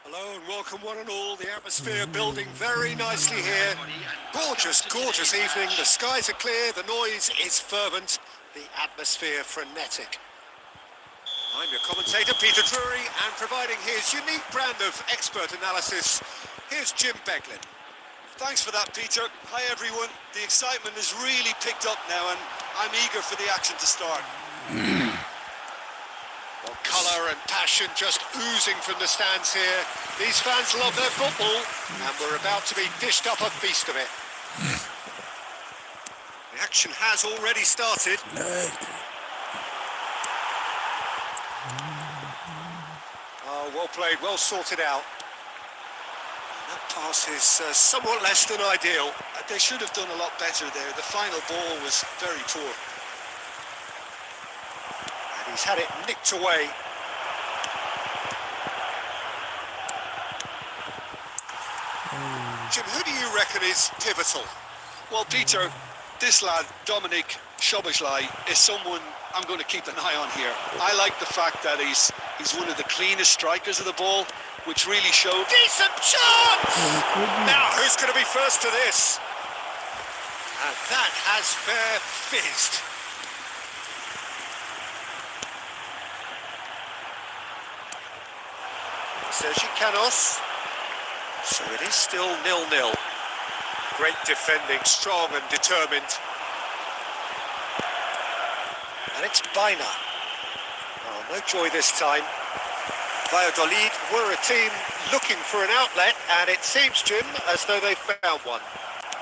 Hello and welcome one and all. The atmosphere building very nicely here. Gorgeous, gorgeous evening. The skies are clear, the noise is fervent, the atmosphere frenetic. I'm your commentator, Peter Drury, and providing his unique brand of expert analysis, here's Jim Beglin. Thanks for that, Peter. Hi, everyone. The excitement has really picked up now, and I'm eager for the action to start. Well, colour and passion just oozing from the stands here. These fans love their football, and we're about to be dished up a feast of it. The action has already started. Oh, well played, well sorted out. That pass is somewhat less than ideal. They should have done a lot better there. The final ball was very poor. And he's had it nicked away. Jim, who do you reckon is pivotal? Well, Peter, this lad, Dominic Szoboszlai, is someone I'm going to keep an eye on here. I like the fact that he's one of the cleanest strikers of the ball, which really showed. Decent chance! Now, who's going to be first to this? And that has fair fizzed. Sergi Canos. So it is still 0-0. Great defending, strong and determined. And it's Baina. Oh, no joy this time. Valladolid were a team looking for an outlet, and it seems, Jim, as though they've found one.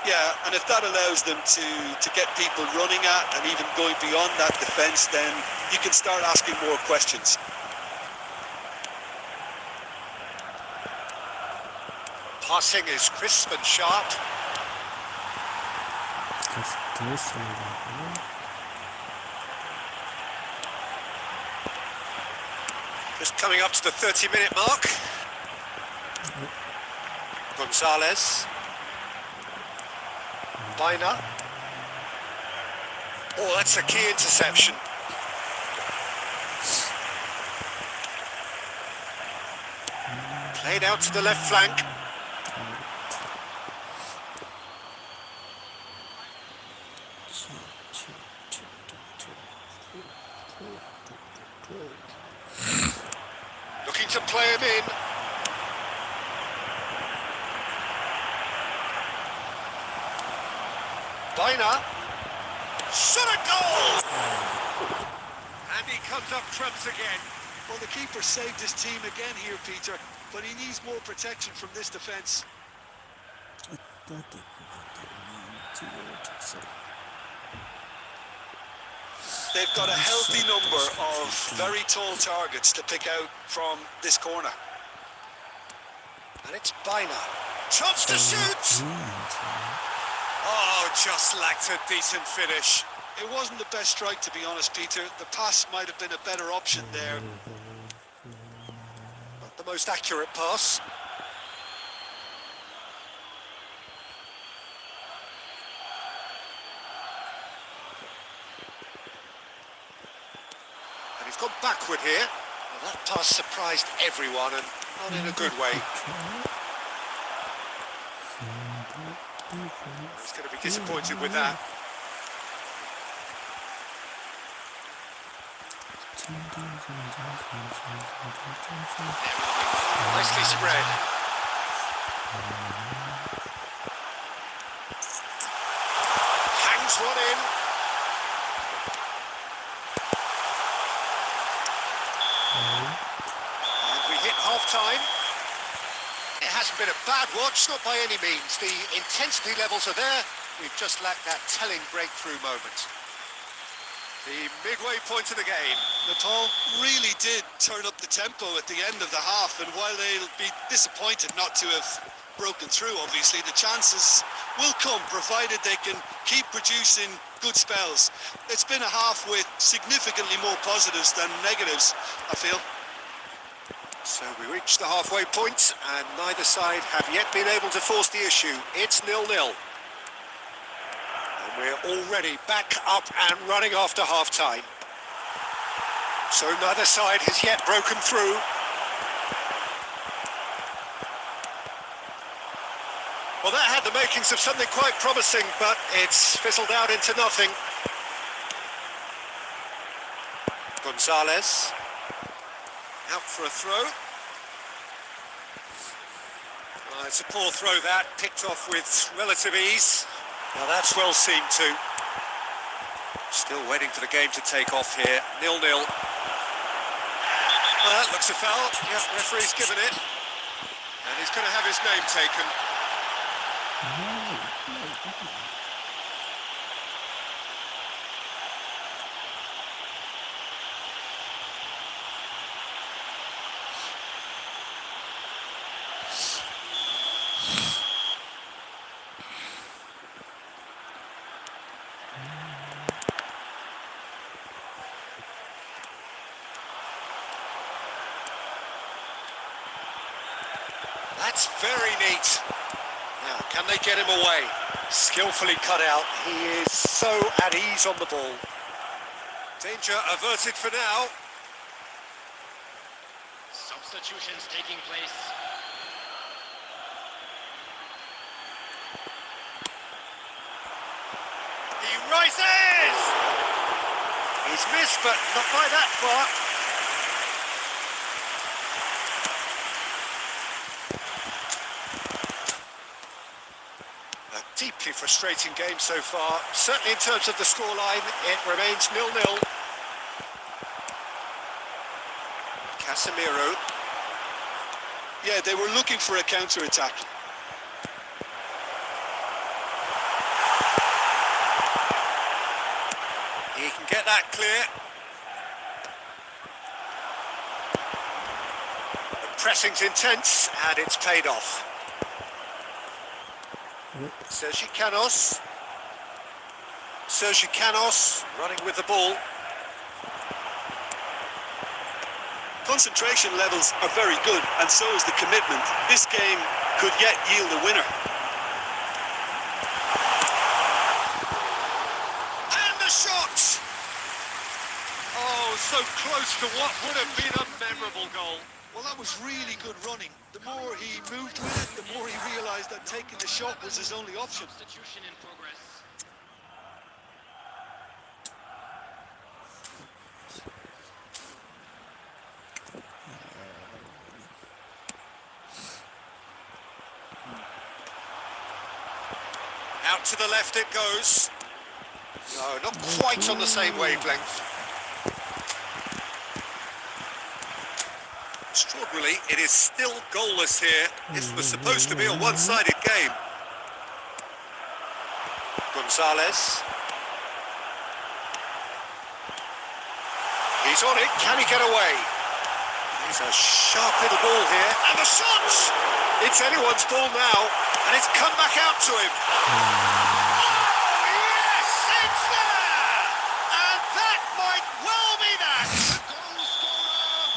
Yeah, and if that allows them to get people running at and even going beyond that defence, then you can start asking more questions. Passing is crisp and sharp. Just coming up to the 30-minute mark. Gonzalez. Bina. Oh, that's a key interception. Played out to the left flank. Looking to play him in. Bina. Shot a goal! And he comes up trumps again. Well, the keeper saved his team again here, Peter, but he needs more protection from this defence. They've got a healthy number of very tall targets to pick out from this corner. And it's Bina. Chance to shoot! Oh, just lacked a decent finish. It wasn't the best strike, to be honest, Peter. The pass might have been a better option there. Not the most accurate pass. And he's gone backward here. Well, that pass surprised everyone, and not in a good way. He's going to be disappointed with that. Nicely spread. Hangs one in. And we hit half-time. It hasn't been a bad watch, not by any means. The intensity levels are there. We've just lacked that telling breakthrough moment. The midway point of the game. Nepal really did turn up the tempo at the end of the half, and while they'll be disappointed not to have broken through, obviously, the chances will come, provided they can keep producing good spells. It's been a half with significantly more positives than negatives, I feel. So we reached the halfway point, and neither side have yet been able to force the issue. It's 0-0. And we're already back up and running after half-time. So neither side has yet broken through. Well, that had the makings of something quite promising, but it's fizzled out into nothing. Gonzalez. Out for a throw. It's a poor throw that, picked off with relative ease. Now that's well seen too. Still waiting for the game to take off here. 0-0. Well, that looks a foul. Yeah, referee's given it. And he's going to have his name taken. That's very neat. Now, can they get him away? Skillfully cut out. He is so at ease on the ball. Danger averted for now. Substitutions taking place. He rises! He's missed, but not by that far. Deeply frustrating game so far. Certainly in terms of the scoreline, it remains 0-0. Casemiro. Yeah, they were looking for a counter-attack. that clear. The pressing's intense, and it's paid off. Sergi Canos running with the ball. Concentration levels are very good, and so is the commitment. This game could yet yield a winner. And the shot! Oh, so close to what would have been a memorable goal. Well, that was really good running. The more he moved with it, the more he realised that taking the shot was his only option. Substitution in progress. Out to the left it goes. No, not quite on the same wavelength. Extraordinarily, it is still goalless here. This was supposed to be a one-sided game. Gonzalez. He's on it. Can he get away? He's a sharp little ball here. And the shot! It's anyone's ball now. And it's come back out to him. Oh, yes! It's there! And that might well be that!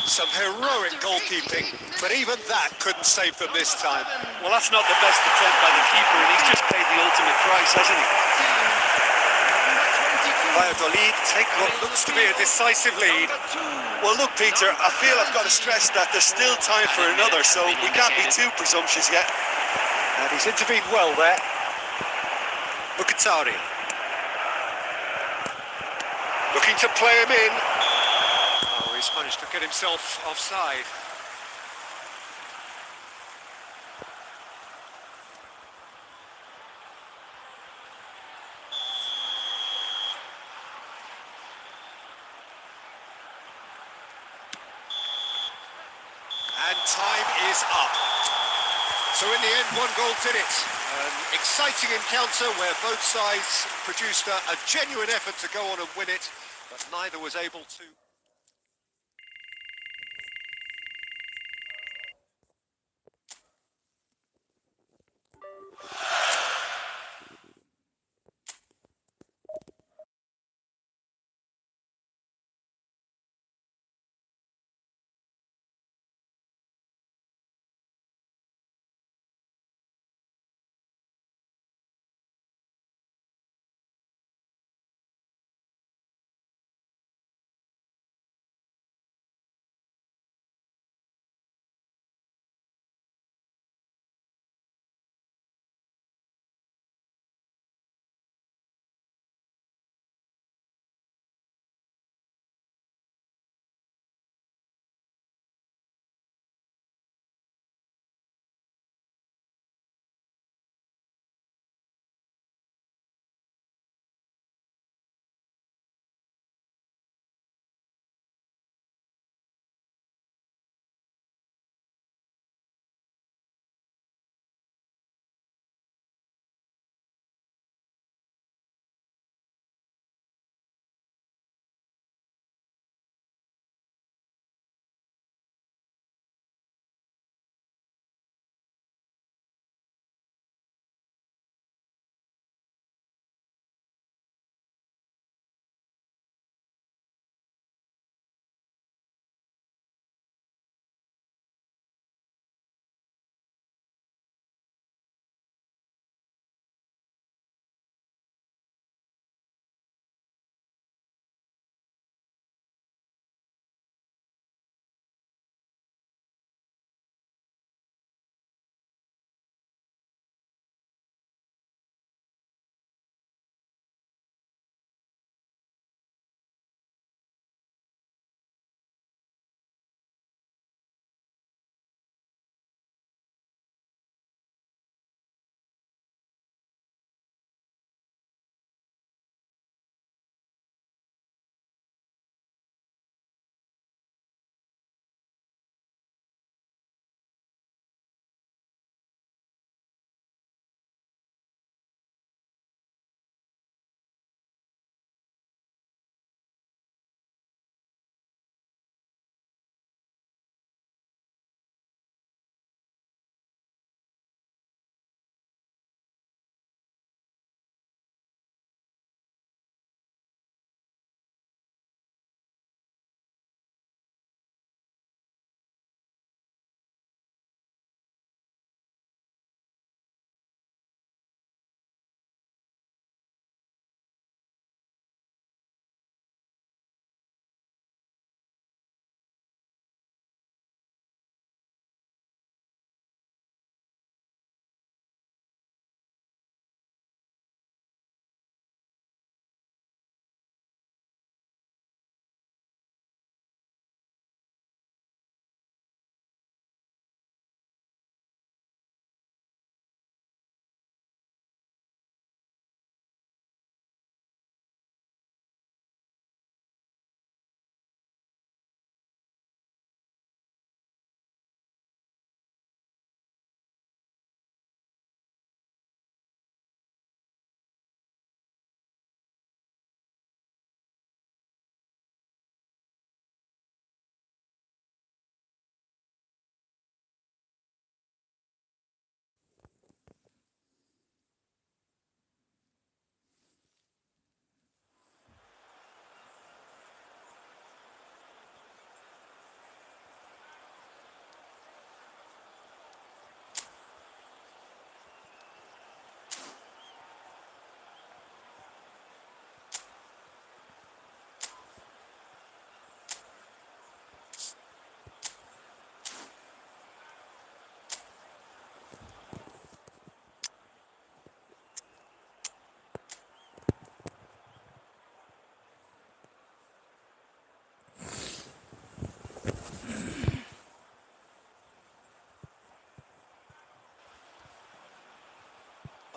Some heroic goalkeeping, but even that couldn't save them this time. Well, that's not the best attempt by the keeper, and he's just paid the ultimate price, hasn't he? Valladolid take what looks to be a decisive lead. Well, look, Peter, I feel I've got to stress that there's still time for another, so we can't be too presumptuous yet. And he's intervened well there. Mkhitaryan. Looking to play him in. Oh, he's managed to get himself offside. And time is up. So in the end, one goal did it. An exciting encounter where both sides produced a genuine effort to go on and win it, but neither was able to.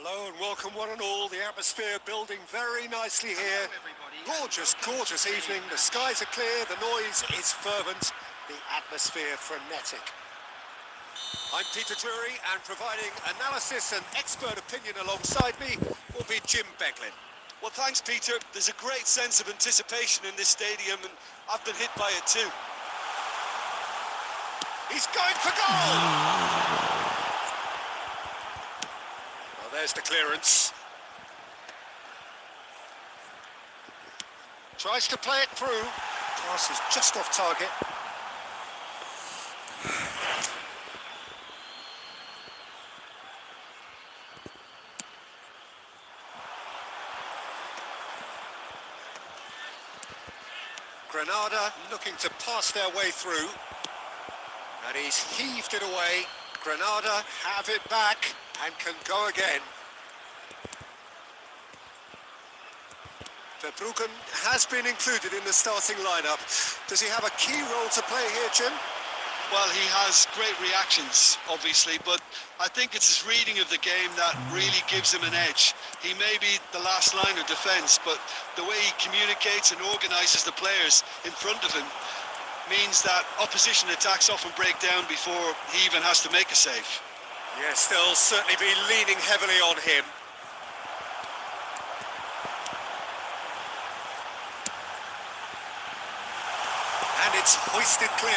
Hello and welcome one and all. The atmosphere building very nicely here. Gorgeous, gorgeous evening. The skies are clear, the noise is fervent, the atmosphere frenetic. I'm Peter Drury, and providing analysis and expert opinion alongside me will be Jim Beglin. Well, thanks, Peter. There's a great sense of anticipation in this stadium, and I've been hit by it too. He's going for goal! Well, there's the clearance. Tries to play it through. Pass is just off target. Granada looking to pass their way through. And he's heaved it away. Granada have it back and can go again. Bikram has been included in the starting lineup. Does he have a key role to play here, Jim? Well, he has great reactions, obviously, but I think it's his reading of the game that really gives him an edge. He may be the last line of defence, but the way he communicates and organises the players in front of him means that opposition attacks often break down before he even has to make a save. Yes, they'll certainly be leaning heavily on him. And it's hoisted clear.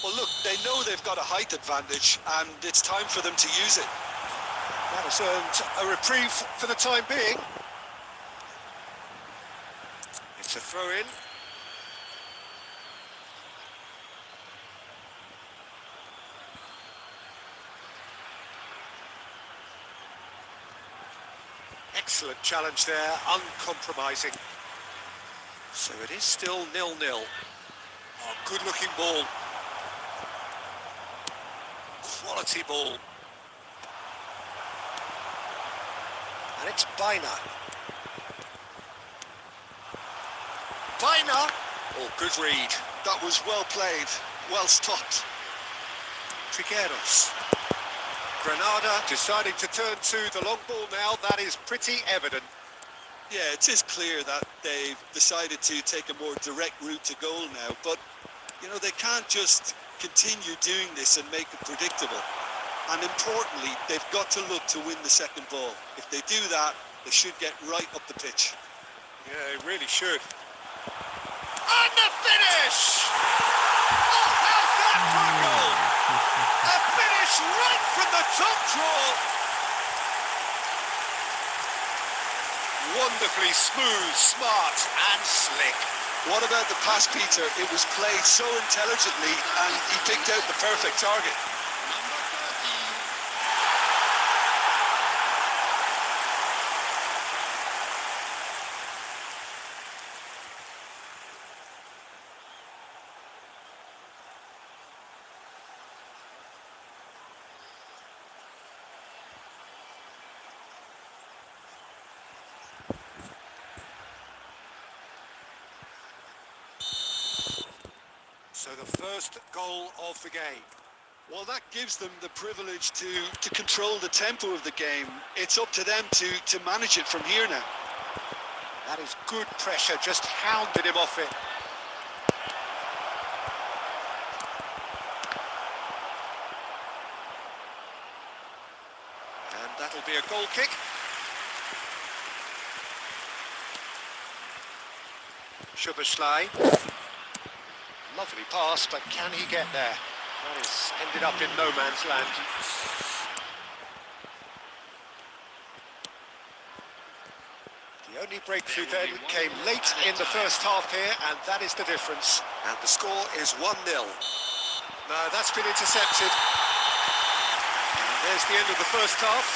Well, look, they know they've got a height advantage, and it's time for them to use it. That has earned a reprieve for the time being. It's a throw-in. Excellent challenge there, uncompromising. So it is still 0-0. Oh, good-looking ball. Quality ball. And it's Bina. Bina! Oh, good read. That was well played, well stopped. Trigueros. Granada deciding to turn to the long ball now. That is pretty evident. Yeah, it is clear that they've decided to take a more direct route to goal now, but, you know, they can't just continue doing this and make it predictable. And importantly, they've got to look to win the second ball. If they do that, they should get right up the pitch. Yeah, they really should. And the finish! Oh, how's that for a goal? A finish right from the top draw. Wonderfully smooth, smart and slick. What about the pass, Peter? It was played so intelligently and he picked out the perfect target. So the first goal of the game. Well, that gives them the privilege to control the tempo of the game. It's up to them to manage it from here now. That is good pressure, just hounded him off it. And that'll be a goal kick. Szoboszlai. Lovely pass, but can he get there? That has ended up in no man's land. The only breakthrough then came late in the first half here, and that is the difference. And the score is 1-0. No, that's been intercepted. And there's the end of the first half.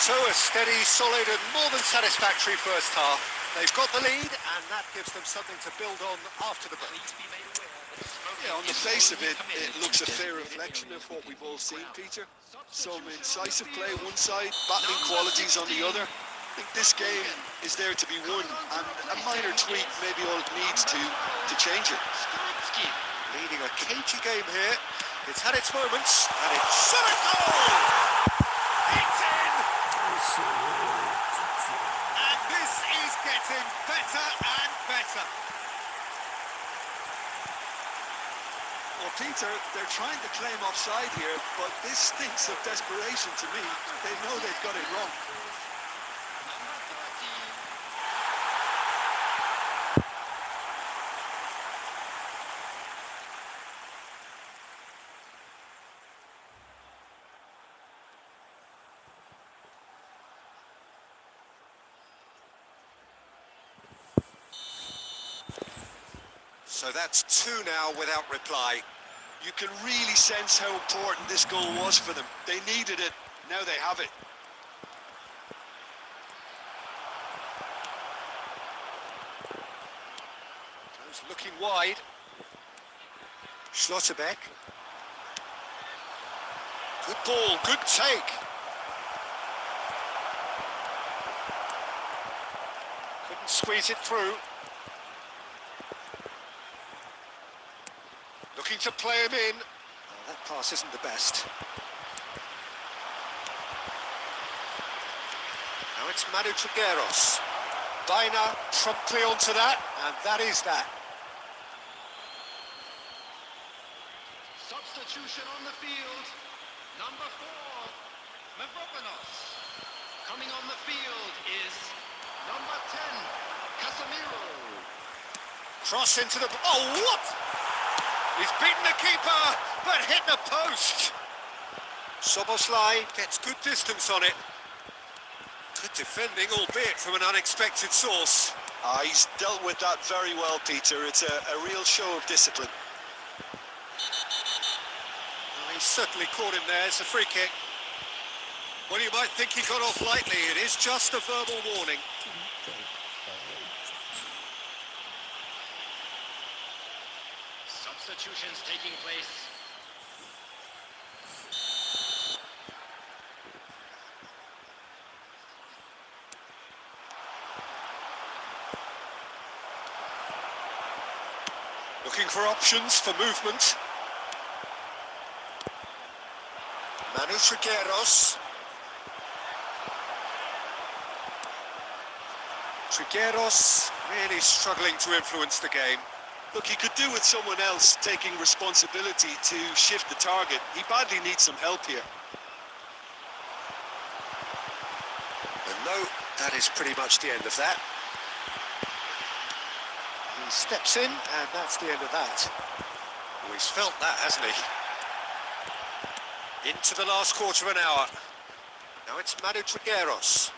So a steady, solid and more than satisfactory first half. They've got the lead, and that gives them something to build on after the break. Please be made aware that smoking Yeah, on the is face of only it, permitted it looks a in fair designated reflection of areas what we've all within seen, the Peter. ground. Some Substitution incisive on the play field. one side, battling Number qualities on the 16. other. I think this game is there to be won, and a minor tweak may be all it needs to change it. Skripski. Leading a cagey game here. It's had its moments, and it's shot a goal! It's in! And this is getting better and better. Well, Peter, they're trying to claim offside here, but this stinks of desperation to me. They know they've got it wrong. Number 13. So that's two now without reply. You can really sense how important this goal was for them. They needed it, now they have it. Goes looking wide. Schlotterbeck. Good ball, good take. Couldn't squeeze it through. Looking to play him in. Oh, that pass isn't the best. Now it's Manu Trigueros. Baina promptly onto that, and that is that. Substitution on the field. Number 4, Mavropanos. Coming on the field is number 10, Casemiro. Cross into the... Oh, what? He's beaten the keeper, but hit the post. Soboslai gets good distance on it. Good defending, albeit from an unexpected source. He's dealt with that very well, Peter. It's a real show of discipline. Oh, he certainly caught him there. It's a free kick. Well, you might think he got off lightly. It is just a verbal warning. Substitutions taking place. Looking for options for movement. Manu Trigueros. Trigueros really struggling to influence the game. Look, he could do with someone else taking responsibility to shift the target. He badly needs some help here. And no, that is pretty much the end of that. He steps in, and that's the end of that. Oh, he's felt that, hasn't he? Into the last quarter of an hour. Now it's Manu Trigueros.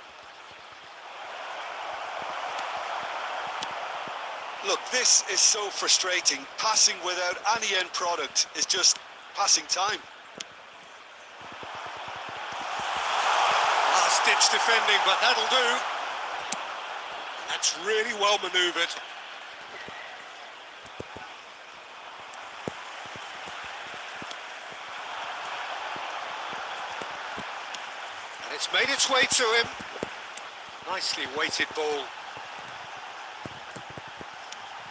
Look, this is so frustrating. Passing without any end product is just passing time. Last-ditch defending, but that'll do. That's really well manoeuvred. And it's made its way to him. Nicely weighted ball.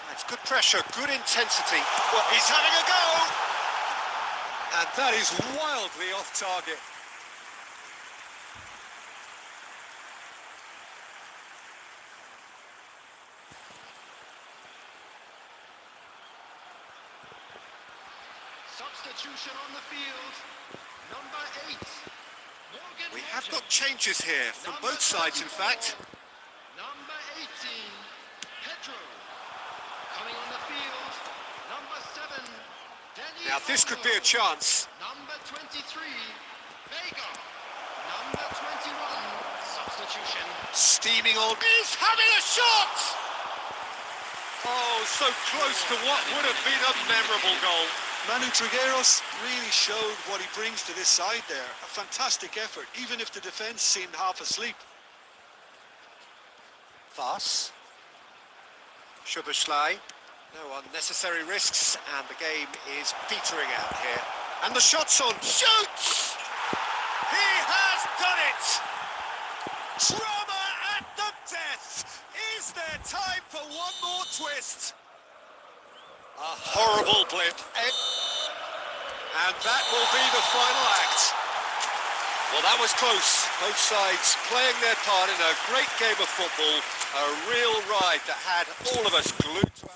That's good pressure, good intensity. Well, he's having a go! And that is wildly off target. Substitution on the field. Number 8, Morgan. We have Nugent. got changes here from Number both sides, in 34, fact. Number 18, Pedro. Coming on the field, number 7, Danny. Now, this could be a chance. Number 23, Vega. Number 21, substitution. Steaming on. He's having a shot! Oh, so close to what would have been a memorable goal. Manu Trigueros really showed what he brings to this side there. A fantastic effort, even if the defence seemed half asleep. Voss. Szoboszlai. No unnecessary risks, and the game is petering out here. And the shot's on. Shoots! He has done it! Drama at the death! Is there time for one more twist? A horrible blip. And that will be the final act. Well, that was close. Both sides playing their part in a great game of football. A real ride that had all of us glued to our...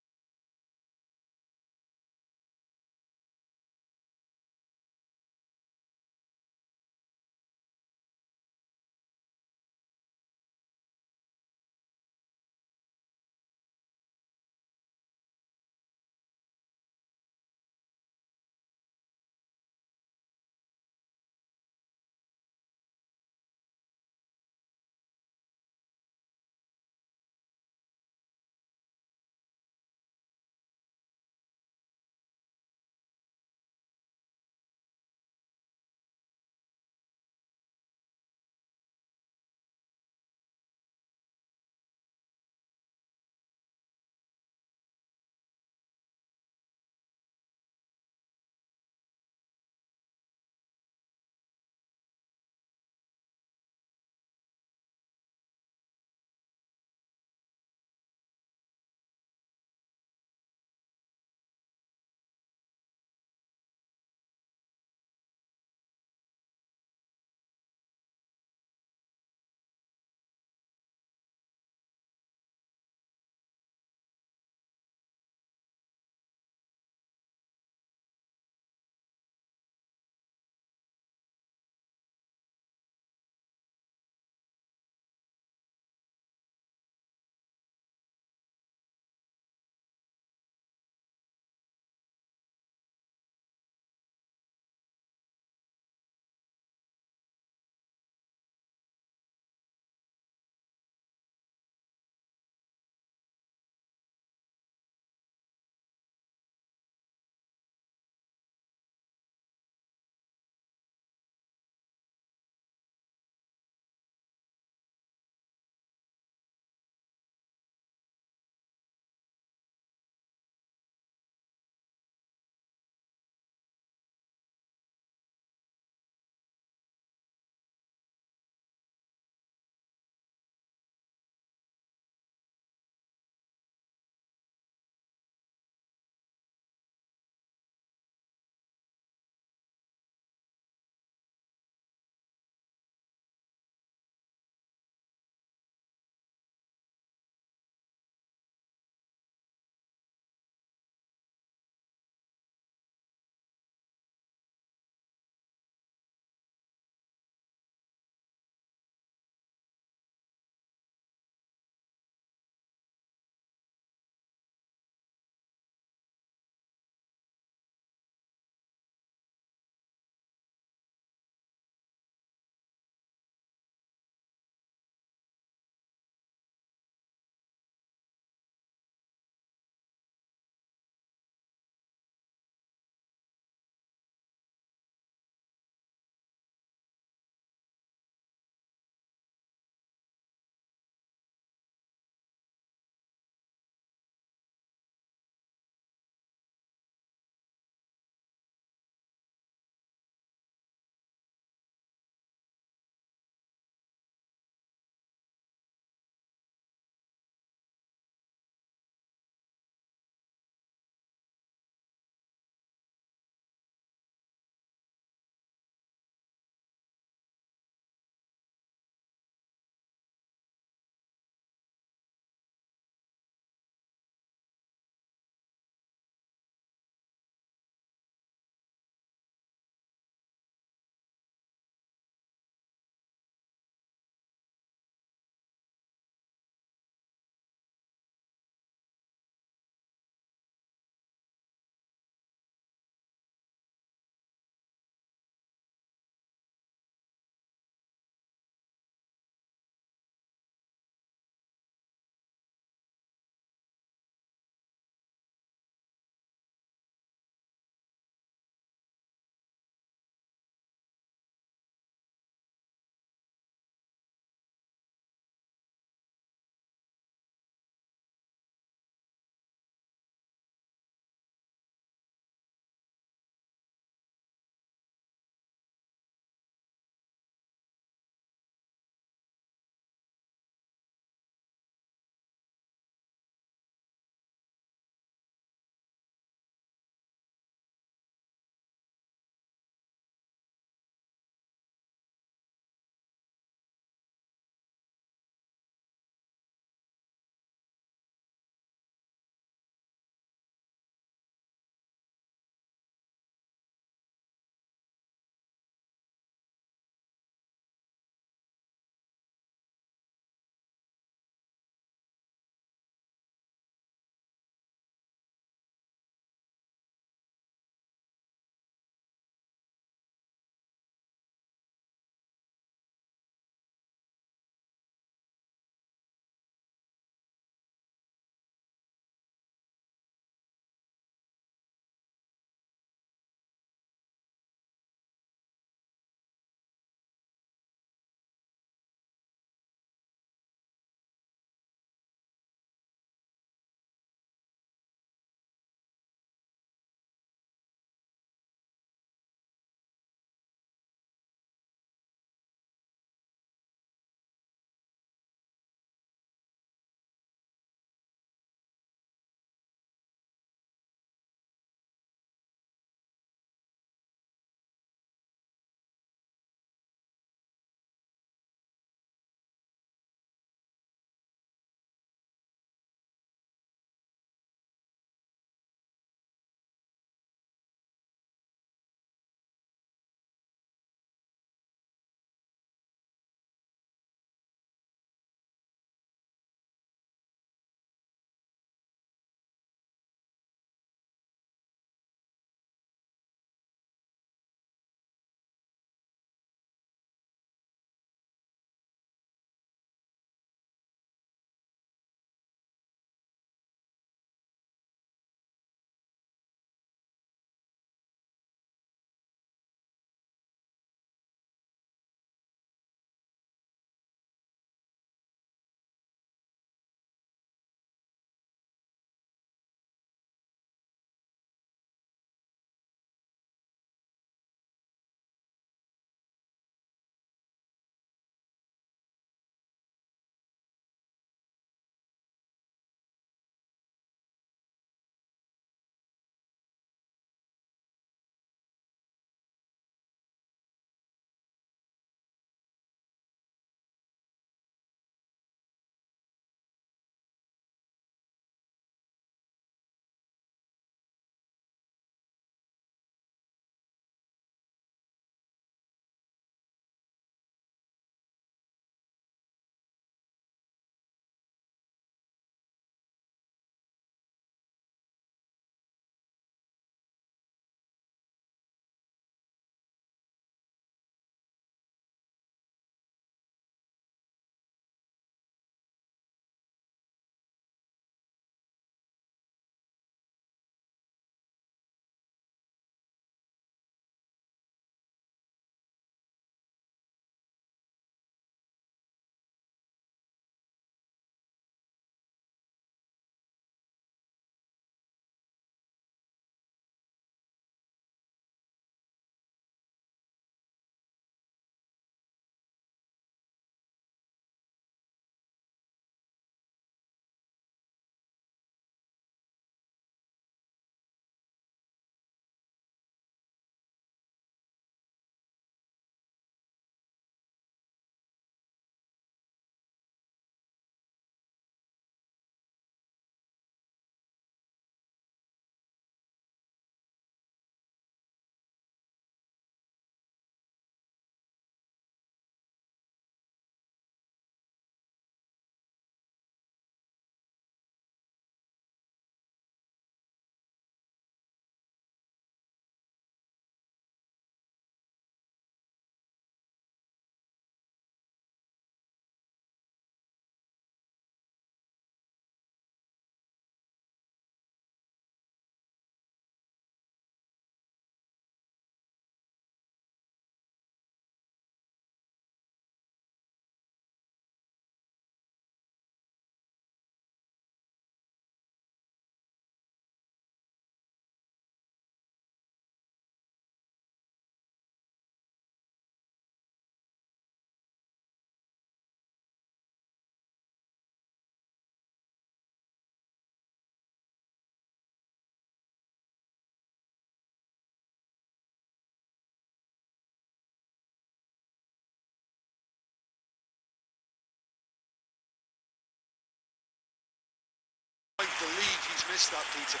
I believe he's missed that, Peter.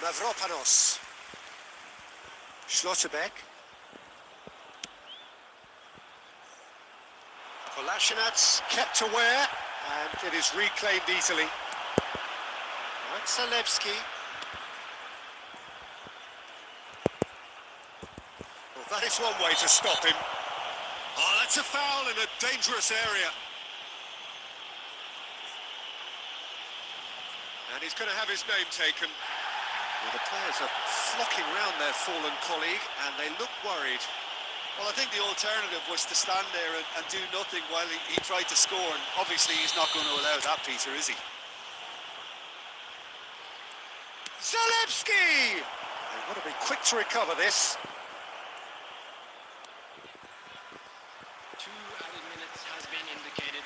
Mavropanos. Schlotterbeck. Kolasinac kept aware, and it is reclaimed easily. That's Zalewski. Well, that is one way to stop him. Oh, that's a foul in a dangerous area. And he's going to have his name taken. Well, the players are flocking round their fallen colleague, and they look worried. Well, I think the alternative was to stand there and do nothing while he tried to score, and obviously he's not going to allow that, Peter, is he? Zalewski! They want to be quick to recover this. 2 added minutes has been indicated.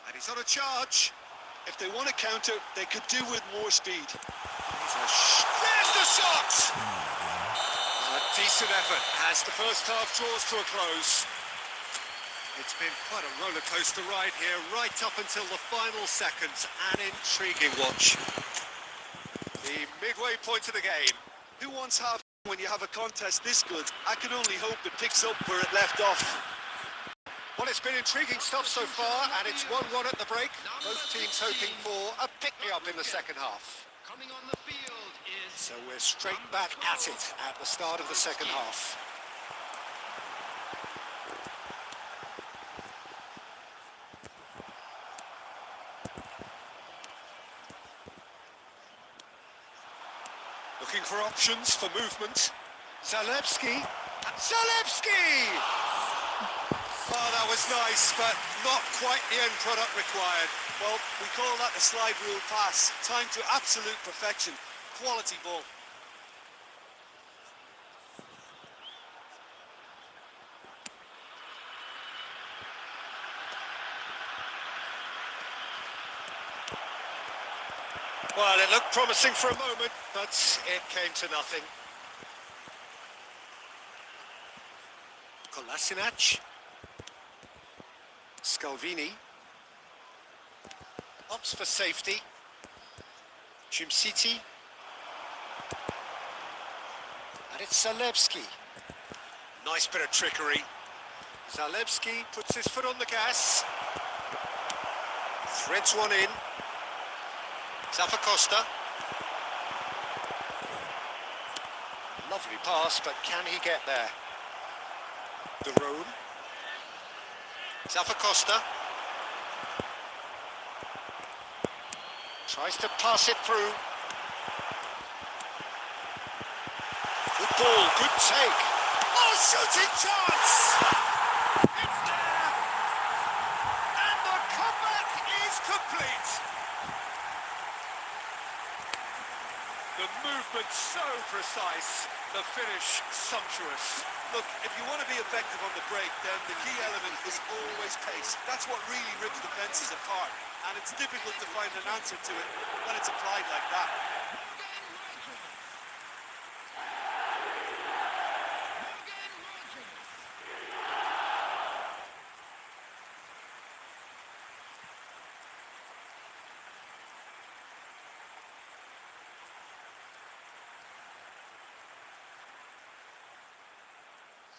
And he's on a charge. If they want to counter, they could do with more speed. There's the shot! A decent effort as the first half draws to a close. It's been quite a roller coaster ride here, right up until the final seconds. An intriguing watch. The midway point of the game. Who wants half when you have a contest this good? I can only hope it picks up where it left off. Well, it's been intriguing stuff so far, and it's 1-1 at the break. Both teams hoping for a pick-me-up in the second half. Coming on the field is... So we're straight back at it at the start of the second half. Looking for options for movement. Zalewski. Zalewski! Oh, that was nice, but not quite the end product required. Well, we call that a slide rule pass. Time to absolute perfection. Quality ball. Well, it looked promising for a moment, but it came to nothing. Kolasinac. Scalvini. Opts for safety. Chimsiti. And it's Zalewski. Nice bit of trickery. Zalewski puts his foot on the gas. Threads one in. Zappacosta. Lovely pass, but can he get there? De Roon. Zappacosta. Tries to pass it through. Good ball, good take. Oh, shooting chance! It's there! And the comeback is complete! The movement so precise, the finish sumptuous. Look, if you want to be effective on the break, then the key element is always pace. That's what really rips defences apart. And it's difficult to find an answer to it when it's applied like that.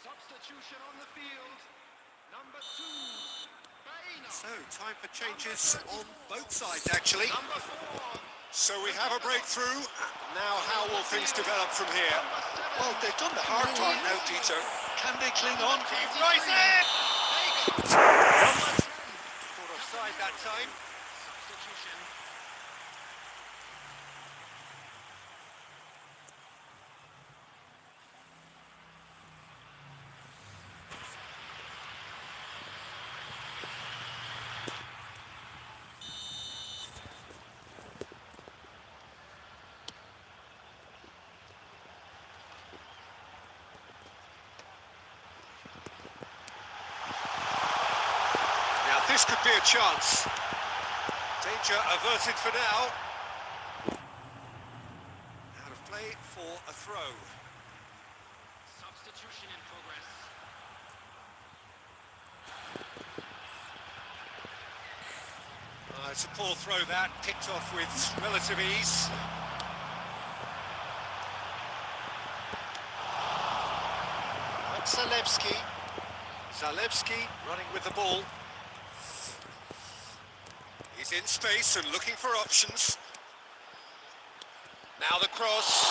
Substitution on the field. Number 2. Bainer. So, time for changes on both sides, actually. Number 4. So we have a breakthrough. Now, how will things develop from here? Well, they've done the hard part now, Peter. Can they cling on? Right there! Caught offside that time. Substitution. This could be a chance. Danger averted for now. Out of play for a throw. Substitution in progress. It's a poor throw that, picked off with relative ease. Zalewski running with the ball. He's in space and looking for options. Now the cross.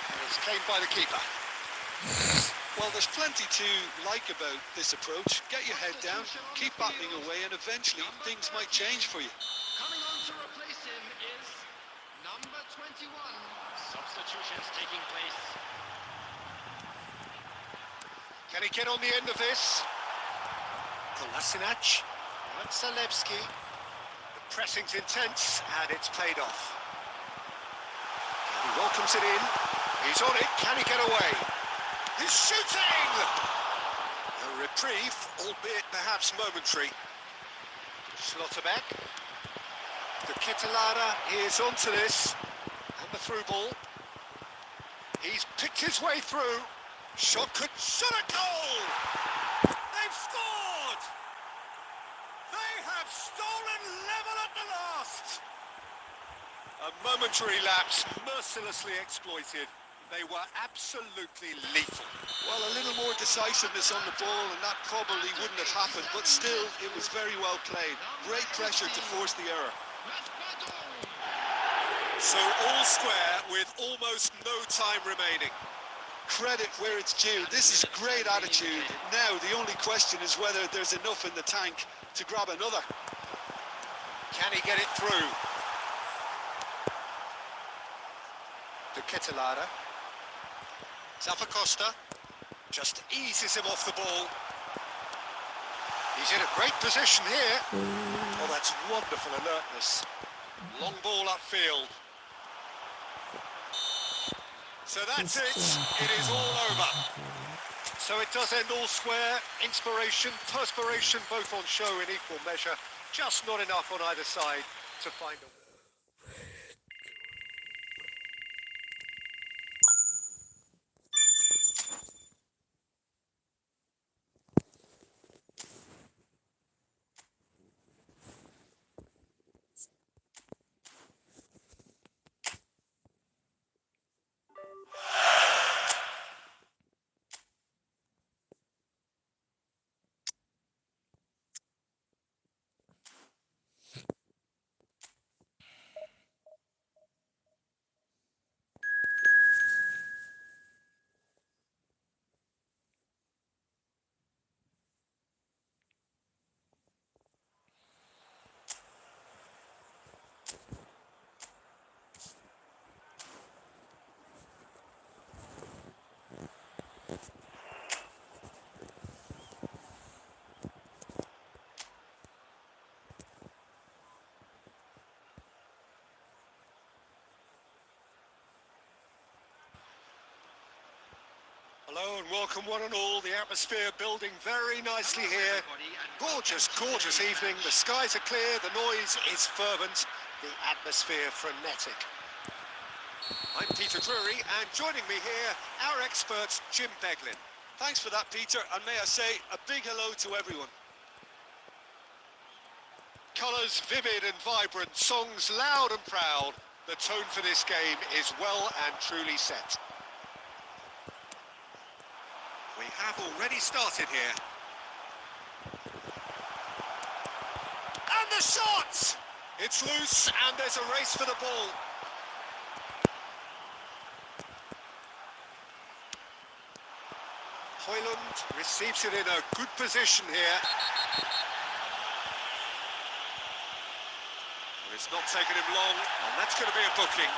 And it's claimed by the keeper. Well, there's plenty to like about this approach. Get your head down, keep battling away, and eventually things might change for you. Coming on to replace him is number 21. Substitutions taking place. Can he get on the end of this? Kolasinac. Zalewski. The pressing's intense and it's paid off. He welcomes it in. He's on it. Can he get away? He's shooting! A reprieve, albeit perhaps momentary. Schlotterbeck. The Ketelada is onto this. And the through ball. He's picked his way through. Shot a goal! They've scored! They have stolen level at the last! A momentary lapse, mercilessly exploited. They were absolutely lethal. Well, a little more decisiveness on the ball and that probably wouldn't have happened, but still, it was very well played. Great pressure to force the error. So all square with almost no time remaining. Credit where it's due. This is great attitude. Now, the only question is whether there's enough in the tank to grab another. Can he get it through? The Ketelada. Zappacosta just eases him off the ball. He's in a great position here. Oh, that's wonderful alertness. Long ball upfield. So that's it. It is all over. So it does end all square. Inspiration, perspiration, both on show in equal measure. Just not enough on either side to find a... Hello and welcome one and all. The atmosphere building very nicely here. Gorgeous, gorgeous evening. The skies are clear, the noise is fervent, the atmosphere frenetic. I'm Peter Drury, and joining me here, our expert, Jim Beglin. Thanks for that, Peter, and may I say a big hello to everyone. Colours vivid and vibrant, songs loud and proud. The tone for this game is well and truly set. We have already started here. And the shot! It's loose and there's a race for the ball. Hoyland receives it in a good position here. Well, it's not taken him long, and that's going to be a booking.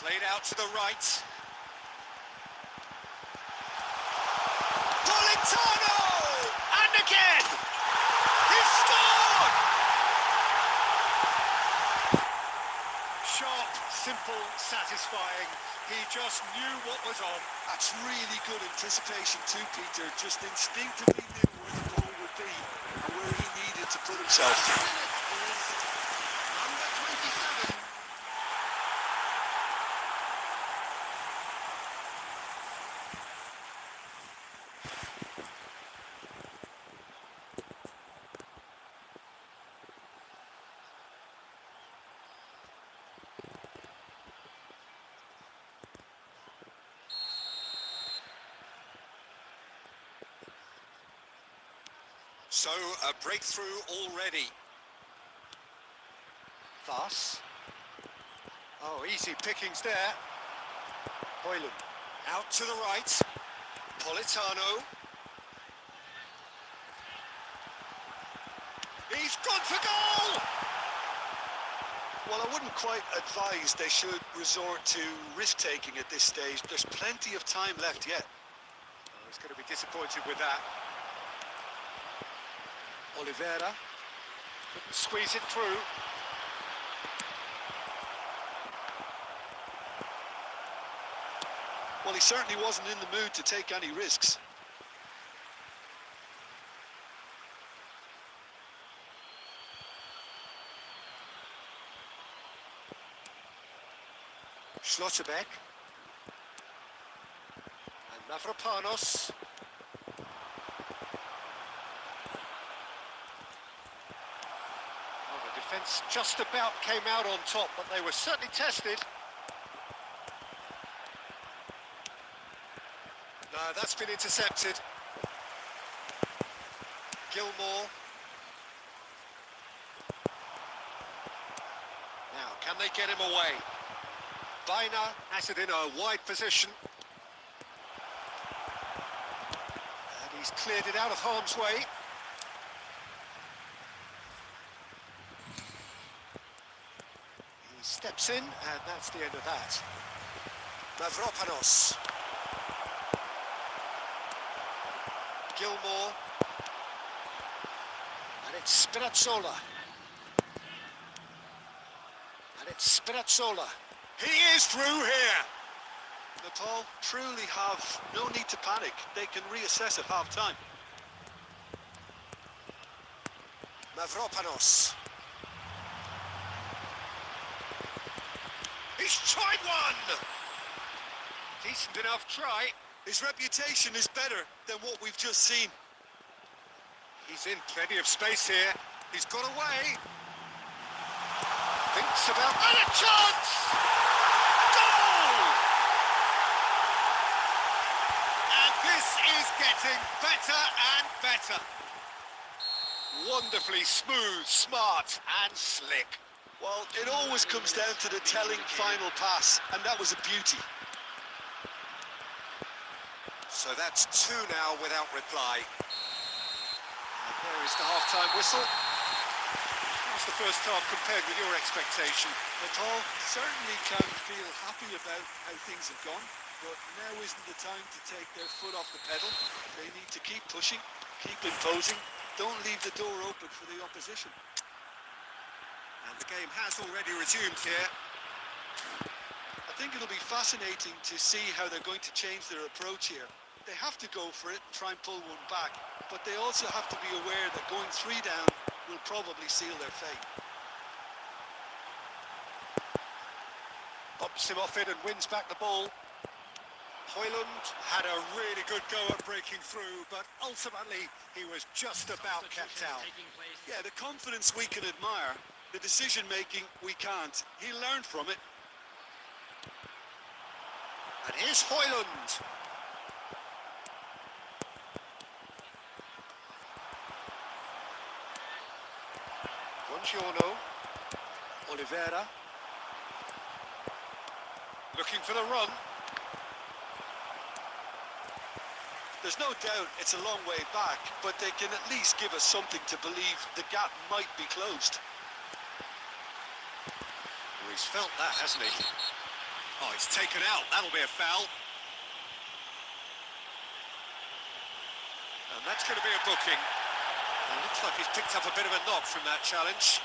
Played out to the right. Politano! And again! He scored! Sharp, simple, satisfying. He just knew what was on. That's really good anticipation too, Peter. Just instinctively knew where the ball would be and where he needed to put himself. Number 27. So, a breakthrough already. Thus. Oh, easy pickings there. Hoyland out to the right. Politano. He's gone for goal! Well, I wouldn't quite advise they should resort to risk-taking at this stage. There's plenty of time left yet. Oh, he's going to be disappointed with that. Oliveira couldn't squeeze it through. Well, he certainly wasn't in the mood to take any risks. Schlotterbeck. And Mavropanos. Well, the defence just about came out on top, but they were certainly tested. No, that's been intercepted. Gilmore. Now, can they get him away? Bina has it in a wide position. And he's cleared it out of harm's way. He steps in, and that's the end of that. Mavropanos. Gilmore. And it's Spinazzola. And it's Spinazzola. He is through here. Nepal truly have no need to panic. They can reassess at half-time. Mavropanos. He's tried one! Decent enough try. His reputation is better than what we've just seen. He's in plenty of space here. He's got away. Thinks about... And a chance! Goal! And this is getting better and better. Wonderfully smooth, smart and slick. Well, it always comes down to the telling final pass, and that was a beauty. So that's two now without reply. And there is the half-time whistle. How's the first half compared with your expectation? Nepal certainly can feel happy about how things have gone, but now isn't the time to take their foot off the pedal. They need to keep pushing, keep imposing, don't leave the door open for the opposition. And the game has already resumed here. I think it'll be fascinating to see how they're going to change their approach here. They have to go for it and try and pull one back, but they also have to be aware that going 3 down will probably seal their fate. Bumps him off it and wins back the ball. Hoyland had a really good go at breaking through, but ultimately he was just about kept out. Yeah, the confidence we can admire, the decision-making we can't. He learned from it. And here's Hoyland. Buongiorno. Oliveira. Looking for the run. There's no doubt it's a long way back, but they can at least give us something to believe the gap might be closed. Well, he's felt that, hasn't he? Oh, he's taken out. That'll be a foul. And that's going to be a booking. It looks like he's picked up a bit of a knock from that challenge.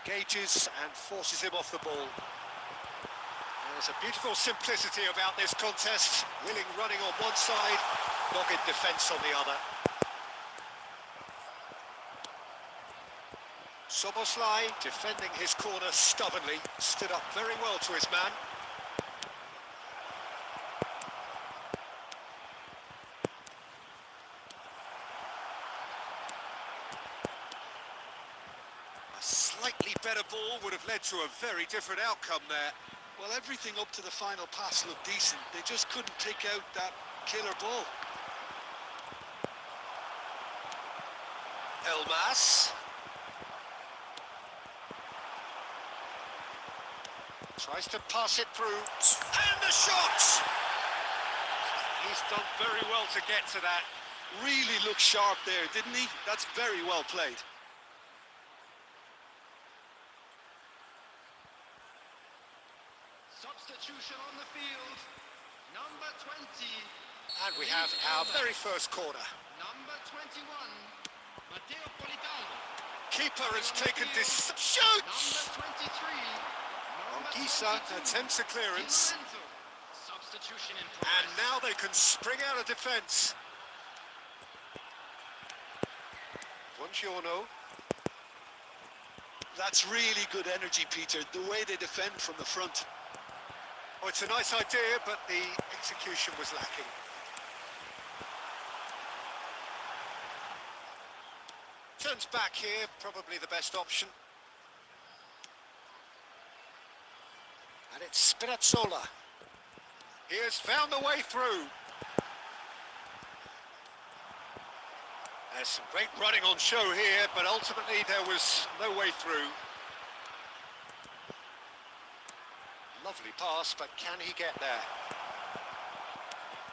Engages and forces him off the ball. There's a beautiful simplicity about this contest. Willing running on one side, dogged defence on the other. Soboslai defending his corner stubbornly, stood up very well to his man. A slightly better ball would have led to a very different outcome there. Well, everything up to the final pass looked decent. They just couldn't take out that killer ball. Elmas. Tries to pass it through. And the shot! He's done very well to get to that. Really looked sharp there, didn't he? That's very well played. Substitution on the field. Number 20. And we have our very first corner. Number 21. Matteo Politano. Keeper has taken this. Shoots! Number 23. Gisa attempts a clearance. Substitution in And progress. now they can spring out of defence. Buongiorno. That's really good energy, Peter, the way they defend from the front. Oh, it's a nice idea, but the execution was lacking. Turns back here, probably the best option. And it's Spinazzola. He has found the way through. There's some great running on show here, but ultimately there was no way through. Lovely pass, but can he get there?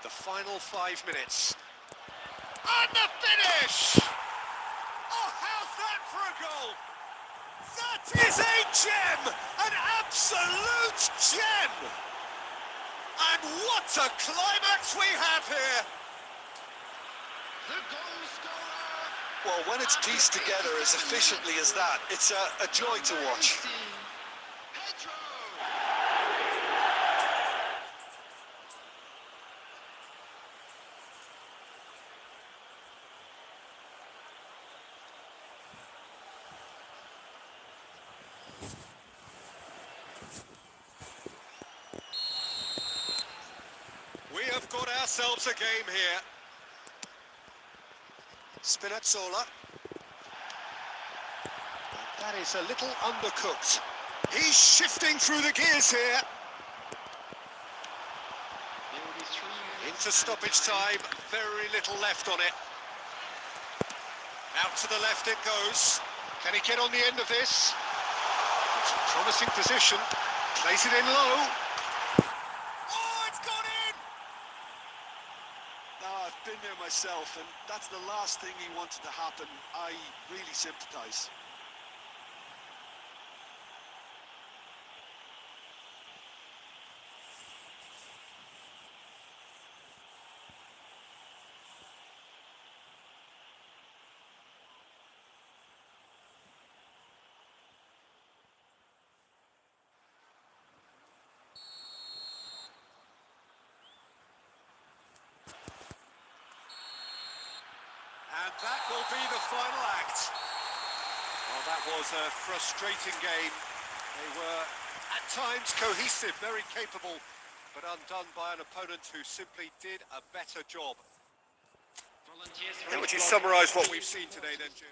The final 5 minutes. And the finish! Oh, how's that for a goal? That is a gem! An absolute gem! And what a climax we have here! The goal scorer. Well, when it's pieced together as efficiently as that, it's a joy to watch. Pedro. We have got ourselves a game here. Spinazzola. That is a little undercooked. He's shifting through the gears here. There will be 3 minutes Into stoppage time, very little left on it. Out to the left it goes. Can he get on the end of this? It's a promising position. Plays it in low. Oh, it's gone in! Now, I've been there myself, and that's the last thing he wanted to happen. I really sympathise. And that will be the final act. Well, that was a frustrating game. They were, at times, cohesive, very capable, but undone by an opponent who simply did a better job. volunteers. How would you summarise what we've seen today then, Jim?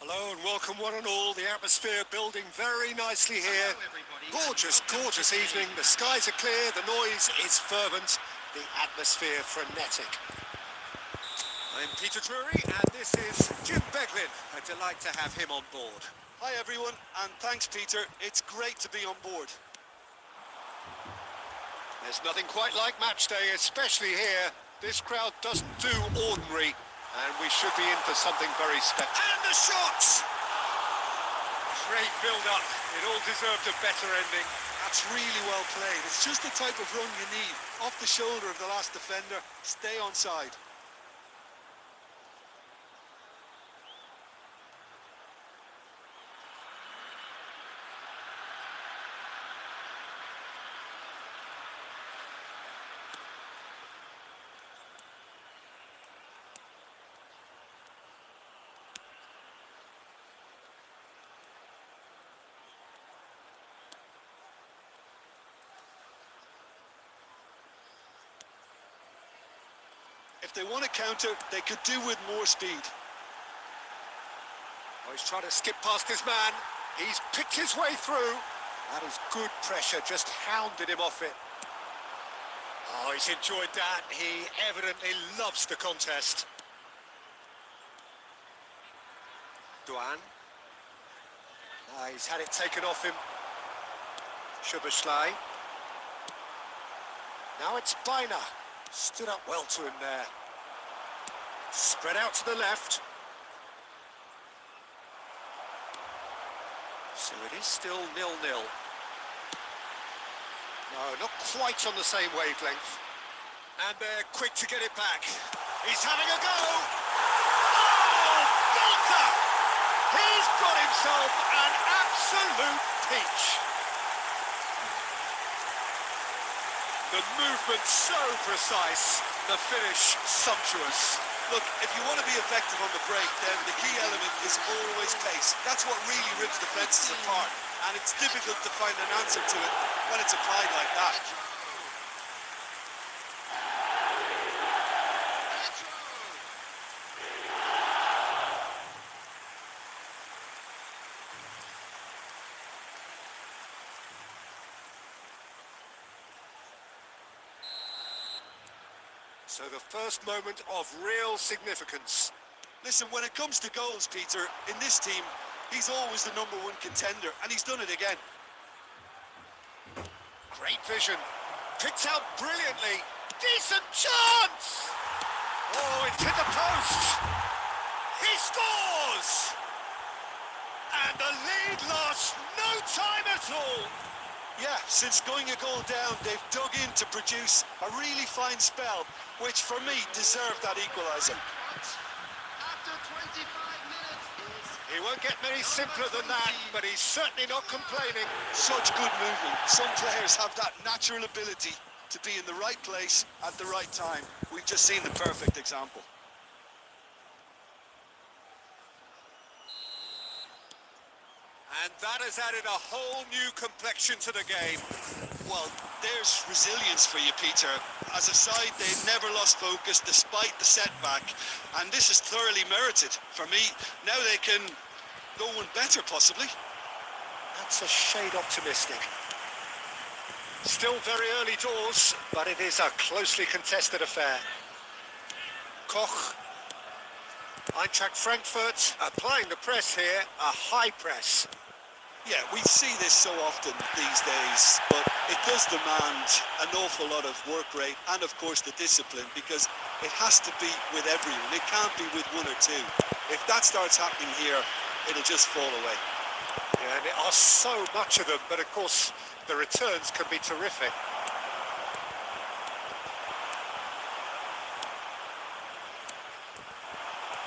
Hello and welcome one and all. The atmosphere building very nicely here. Hello, everybody. Gorgeous, gorgeous evening. The skies are clear, the noise is fervent, the atmosphere frenetic. I'm Peter Drury and this is Jim Beglin. A delight to have him on board. Hi everyone, and thanks Peter. It's great to be on board. There's nothing quite like match day, especially here. This crowd doesn't do ordinary, and we should be in for something very special. And the shots! Great build-up. It all deserved a better ending. That's really well played. It's just the type of run you need. Off the shoulder of the last defender, stay onside. If they want to counter, they could do with more speed. Oh, he's trying to skip past his man. He's picked his way through. That is good pressure, just hounded him off it. Oh, he's enjoyed that. He evidently loves the contest. Duan. He's had it taken off him. Szoboszlai. Now it's Bina. Stood up well to him there. Spread out to the left. So it is still 0-0. No, not quite on the same wavelength. And they're quick to get it back. He's having a go! Oh, belter! He's got himself an absolute peach. The movement so precise, the finish sumptuous. Look, if you want to be effective on the break, then the key element is always pace. That's what really rips defences apart, and it's difficult to find an answer to it when it's applied like that. So the first moment of real significance. Listen, when it comes to goals, Peter, in this team, he's always the #1 contender, and he's done it again. Great vision. Picked out brilliantly. Decent chance! Oh, it's hit the post. He scores! And the lead lasts no time at all. Yeah, since going a goal down, they've dug in to produce a really fine spell, which for me deserved that equaliser. After 25 minutes He won't get many simpler than that, but he's certainly not complaining. Such good movement. Some players have that natural ability to be in the right place at the right time. We've just seen the perfect example. And that has added a whole new complexion to the game. Well, there's resilience for you, Peter. As a side, they never lost focus despite the setback, and this is thoroughly merited. For me, now they can go one better, possibly. That's a shade optimistic. Still very early doors, but it is a closely contested affair. Koch. Eintracht Frankfurt applying the press here, a high press. Yeah, we see this so often these days, but it does demand an awful lot of work rate and, of course, the discipline, because it has to be with everyone. It can't be with one or two. If that starts happening here, it'll just fall away. Yeah, and there are so much of them, but of course, the returns can be terrific.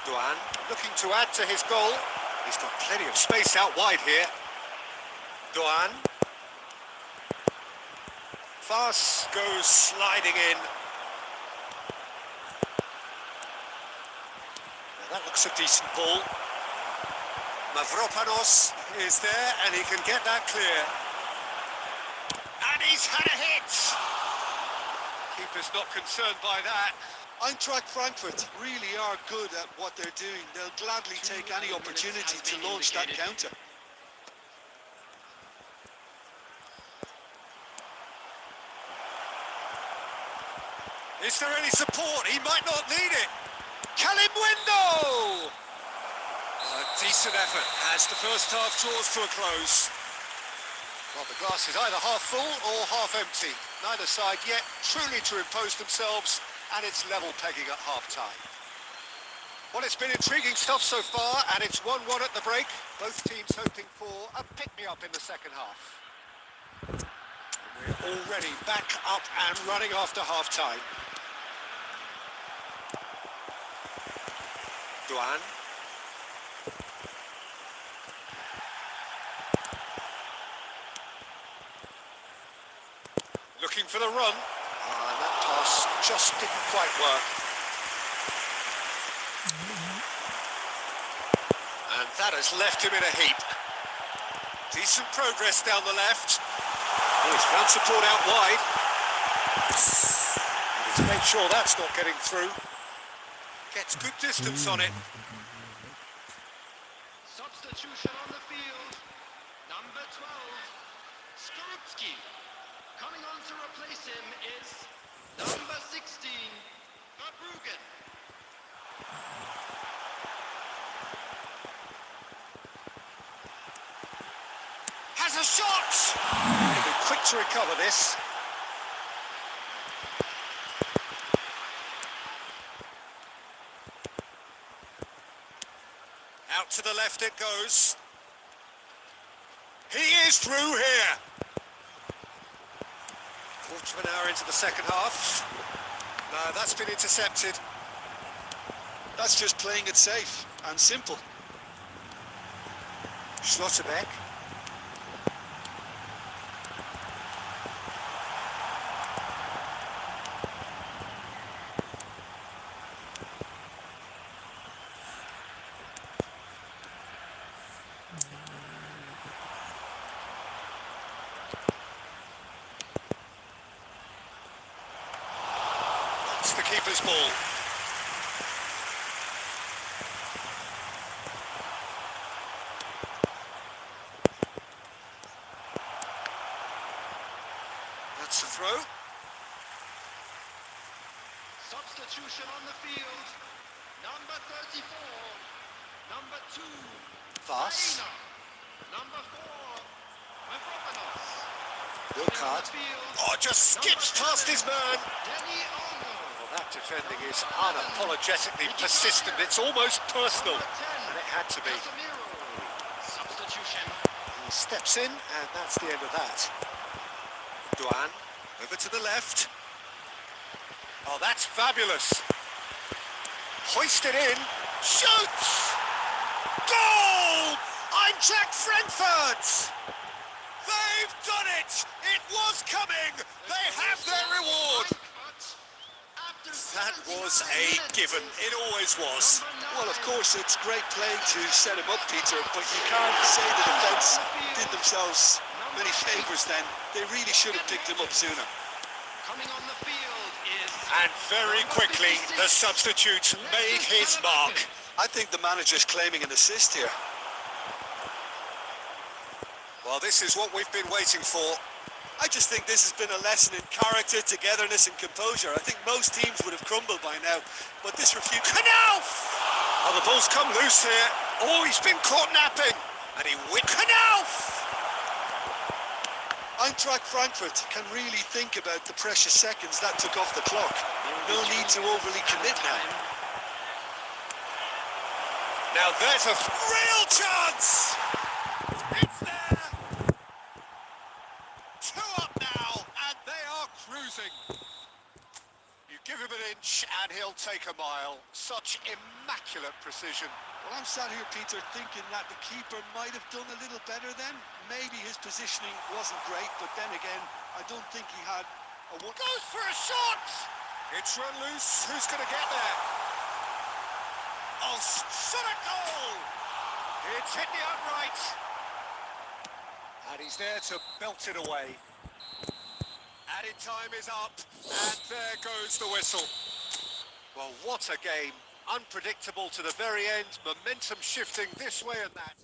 Duan looking to add to his goal. He's got plenty of space out wide here. Duan. Fas goes sliding in. Now that looks a decent ball. Mavropanos is there and he can get that clear. And he's had a hit! Keeper's not concerned by that. Eintracht Frankfurt really are good at what they're doing. They'll gladly take any opportunity to launch that counter. Is there any support? He might not need it. Kalimwendo! A decent effort as the first half draws to a close. Well, the glass is either half full or half empty. Neither side yet truly to impose themselves, and it's level pegging at half-time. Well, it's been intriguing stuff so far, and it's 1-1 at the break. Both teams hoping for a pick-me-up in the second half. And we're already back up and running after half-time. Duan. Looking for the run. And that pass just didn't quite work. And that has left him in a heap. Decent progress down the left. Oh, he's found support out wide. And he's made sure that's not getting through. Gets good distance on it. Substitution on the field. Number 12, Skorupski. Coming on to replace him is number 16, Verbruggen. Has a shot! He'll be quick to recover this. Out to the left it goes. He is through here. Quarter of an hour into the second half. No, that's been intercepted. That's just playing it safe and simple. Schlotterbeck. That's the keeper's ball. That's a throw. Substitution on the field. Number 34, number 2, Voss. Reina. Number 4, Mavropanos. Wilcard. Oh, just skips past his man. Denny Olmo. Well, that defending is unapologetically persistent. It's almost personal. And it had to be. Casemiro. Substitution. He steps in, and that's the end of that. Duan, over to the left. Oh, that's fabulous. Hoisted in. Shoots! Goal! Eintracht Frankfurt! They've done it! It was coming! They have their reward! That was a given. It always was. Well, of course, it's great play to set him up, Peter, but you can't say the defence did themselves many favours then. They really should have picked him up sooner. Coming on the field is... And very quickly, the substitute made his mark. I think the manager's claiming an assist here. Well, this is what we've been waiting for. I just think this has been a lesson in character, togetherness and composure. I think most teams would have crumbled by now, but this refutes... Knauf! Oh, the ball's come loose here. Oh, he's been caught napping. And he whipped Knauf! Eintracht Frankfurt can really think about the precious seconds that took off the clock. No need to overly commit now. Now there's a real chance! It's there! 2 up now, and they are cruising. You give him an inch and he'll take a mile. Such immaculate precision. Well, I'm sat here, Peter, thinking that the keeper might have done a little better then. Maybe his positioning wasn't great, but then again, I don't think he had a... Goes for a shot! It's run loose. Who's going to get there? Oh, shot a goal! It's hit the upright. And he's there to belt it away. Added time is up, and there goes the whistle. Well, what a game. Unpredictable to the very end, momentum shifting this way and that.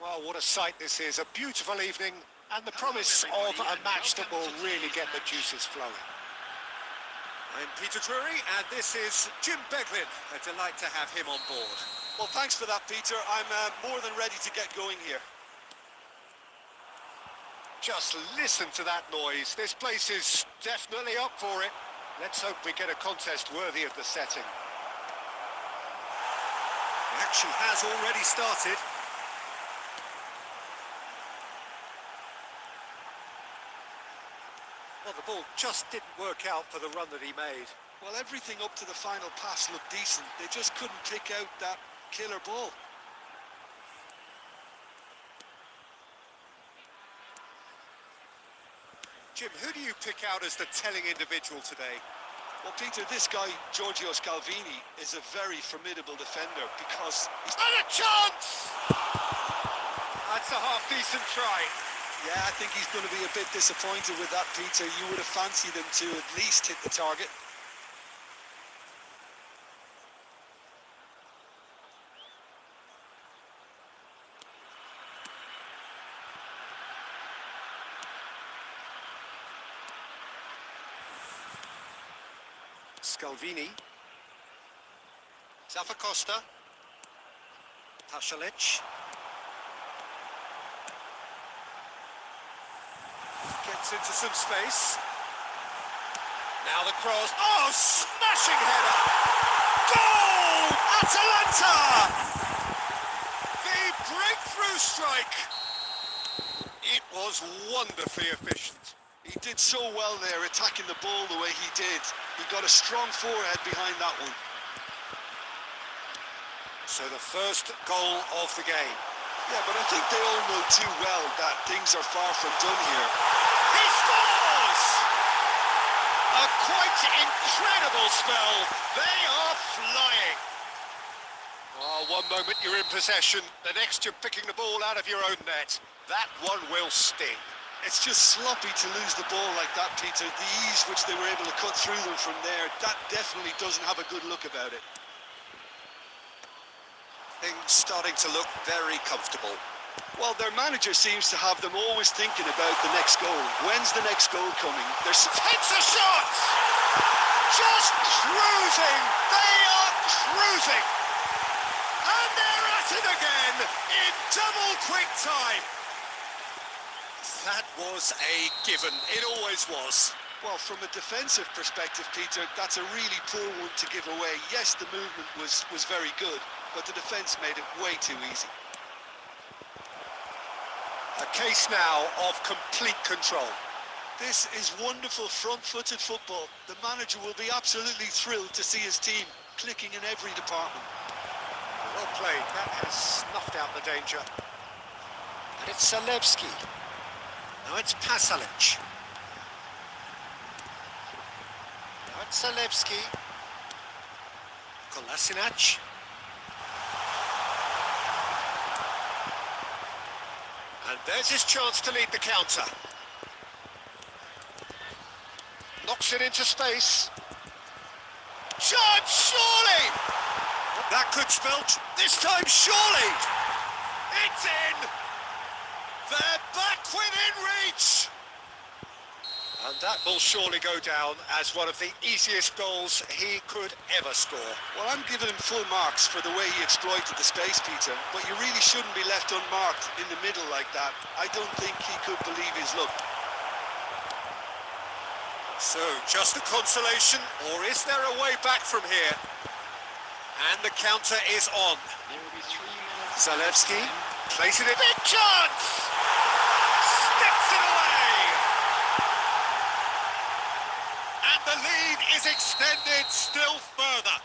Well, what a sight this is. A beautiful evening and the promise of a match that will really get the juices flowing. I'm Peter Drury and this is Jim Beglin. A delight to have him on board. Well, thanks for that, Peter. I'm more than ready to get going here. Just listen to that noise. This place is definitely up for it. Let's hope we get a contest worthy of the setting. The action has already started. Well, the ball just didn't work out for the run that he made. Well, everything up to the final pass looked decent. They just couldn't pick out that killer ball. Jim, who do you pick out as the telling individual today? Well, Peter, this guy, Giorgio Scalvini, is a very formidable defender because he's... And a chance! That's a half-decent try. Yeah, I think he's going to be a bit disappointed with that, Peter. You would have fancied him to at least hit the target. Scalvini. Zafacosta. Pasalic. Gets into some space. Now the cross. Oh, smashing header! Goal! Atalanta! The breakthrough strike. It was wonderfully efficient. He did so well there, attacking the ball the way he did. He got a strong forehead behind that one. So the first goal of the game. Yeah, but I think they all know too well that things are far from done here. He scores! A quite incredible spell. They are flying. Oh, one moment you're in possession, the next you're picking the ball out of your own net. That one will sting. It's just sloppy to lose the ball like that, Peter. The ease which they were able to cut through them from there, that definitely doesn't have a good look about it. Things starting to look very comfortable. Well, their manager seems to have them always thinking about the next goal. When's the next goal coming? There's Takes a shot! Just cruising! They are cruising! And they're at it again in double quick time. That was a given. It always was. Well, from a defensive perspective, Peter, that's a really poor one to give away. Yes, the movement was very good, but the defence made it way too easy. A case now of complete control. This is wonderful front-footed football. The manager will be absolutely thrilled to see his team clicking in every department. Well played. That has snuffed out the danger. And it's Zalewski. Now it's Pasalic. Now it's Zalewski. Kolasinac. And there's his chance to lead the counter. Knocks it into space. Chance, surely! That could spell this time, surely! It's in! They're back within reach! And that will surely go down as one of the easiest goals he could ever score. Well, I'm giving him full marks for the way he exploited the space, Peter, but you really shouldn't be left unmarked in the middle like that. I don't think he could believe his luck. So, just a consolation, or is there a way back from here? And the counter is on. Zalewski, places it. Big chance! Sticks it away! And the lead is extended still further.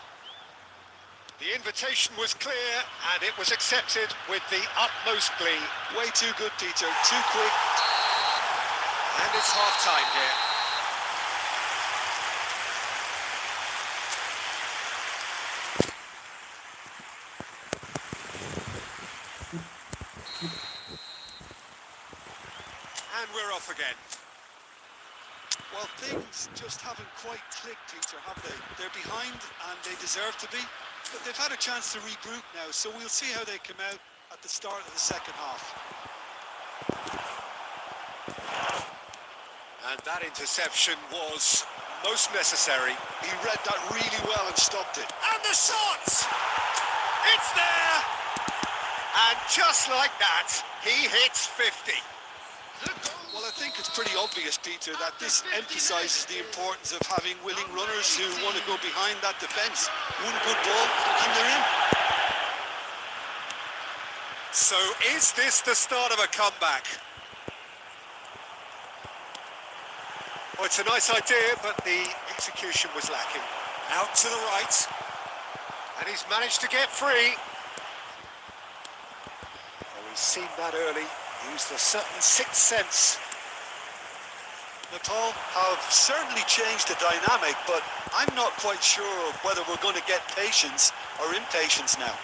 The invitation was clear, and it was accepted with the utmost glee. Way too good, Peter, too quick. And it's half-time here. And we're off again. Well, things just haven't quite clicked, Peter, have they? They're behind, and they deserve to be. But they've had a chance to regroup now, so we'll see how they come out at the start of the second half. And that interception was most necessary. He read that really well and stopped it. And the shot! It's there! And just like that, he hits 50. Well, I think it's pretty obvious, Peter, that this emphasises the importance of having willing runners who want to go behind that defence. One good ball and they're in. So is this the start of a comeback? Well, it's a nice idea, but the execution was lacking. Out to the right. And he's managed to get free. Well, we've seen that early. Used a certain sixth sense. Nepal have certainly changed the dynamic, but I'm not quite sure of whether we're going to get patience or impatience now.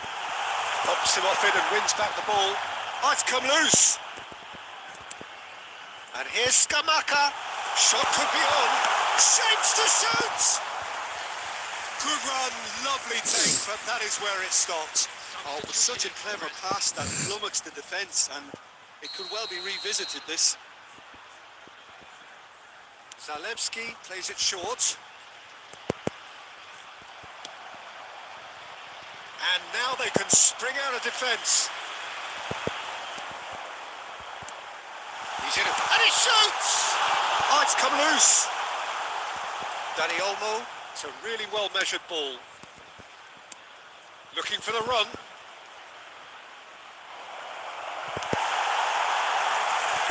Pops him off it and wins back the ball. Oh, it's come loose. And here's Skamaka. Shot could be on. Shapes to shoot. Good run, lovely take, but that is where it stopped. Oh, but such a clever pass that flummoxed the defence, and it could well be revisited, this. Zalewski plays it short. And now they can spring out of defence. He's in it, and he shoots! Oh, it's come loose. Danny Olmo, it's a really well-measured ball. Looking for the run.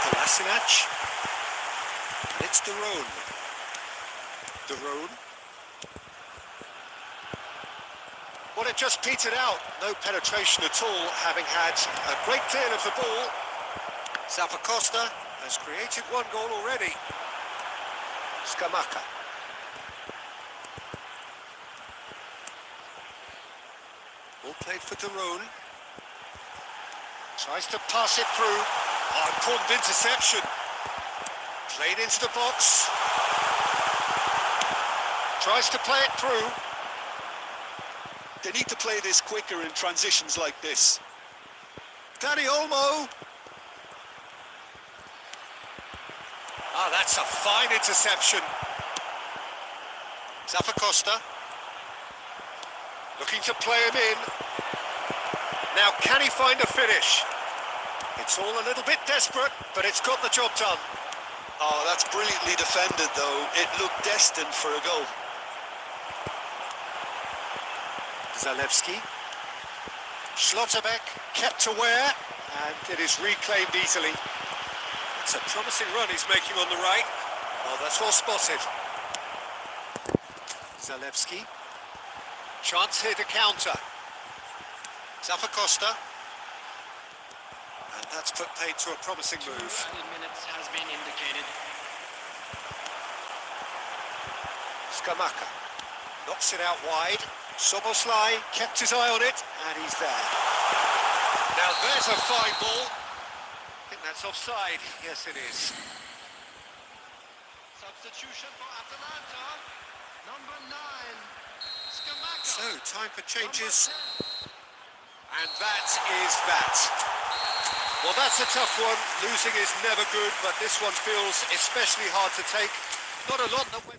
Kolasinac. And it's Derone. Derone. Well, it just petered out. No penetration at all, having had a great deal of the ball. Zappacosta has created one goal already. Skamaka. Ball played for Derone. Tries to pass it through. Oh, important interception. Played into the box. Tries to play it through. They need to play this quicker in transitions like this. Danny Olmo. Ah, that's a fine interception. Zappacosta. Looking to play him in. Now, can he find a finish? It's all a little bit desperate, but it's got the job done. Oh, that's brilliantly defended, though. It looked destined for a goal. Zalewski. Schlotterbeck kept aware, and it is reclaimed easily. It's a promising run he's making on the right. Oh, that's well spotted. Zalewski. Chance here to counter. Zappacosta. And that's put paid to a promising move. 2 minutes has been indicated. Skamaka. Knocks it out wide. Soboslai kept his eye on it, and he's there. Now there's a fine ball. I think that's offside. Yes, it is. Substitution for Atalanta. Number 9, Skamaka. So, time for changes. Number 10. And that is that. Well, that's a tough one. Losing is never good, but this one feels especially hard to take. Not a lot that went...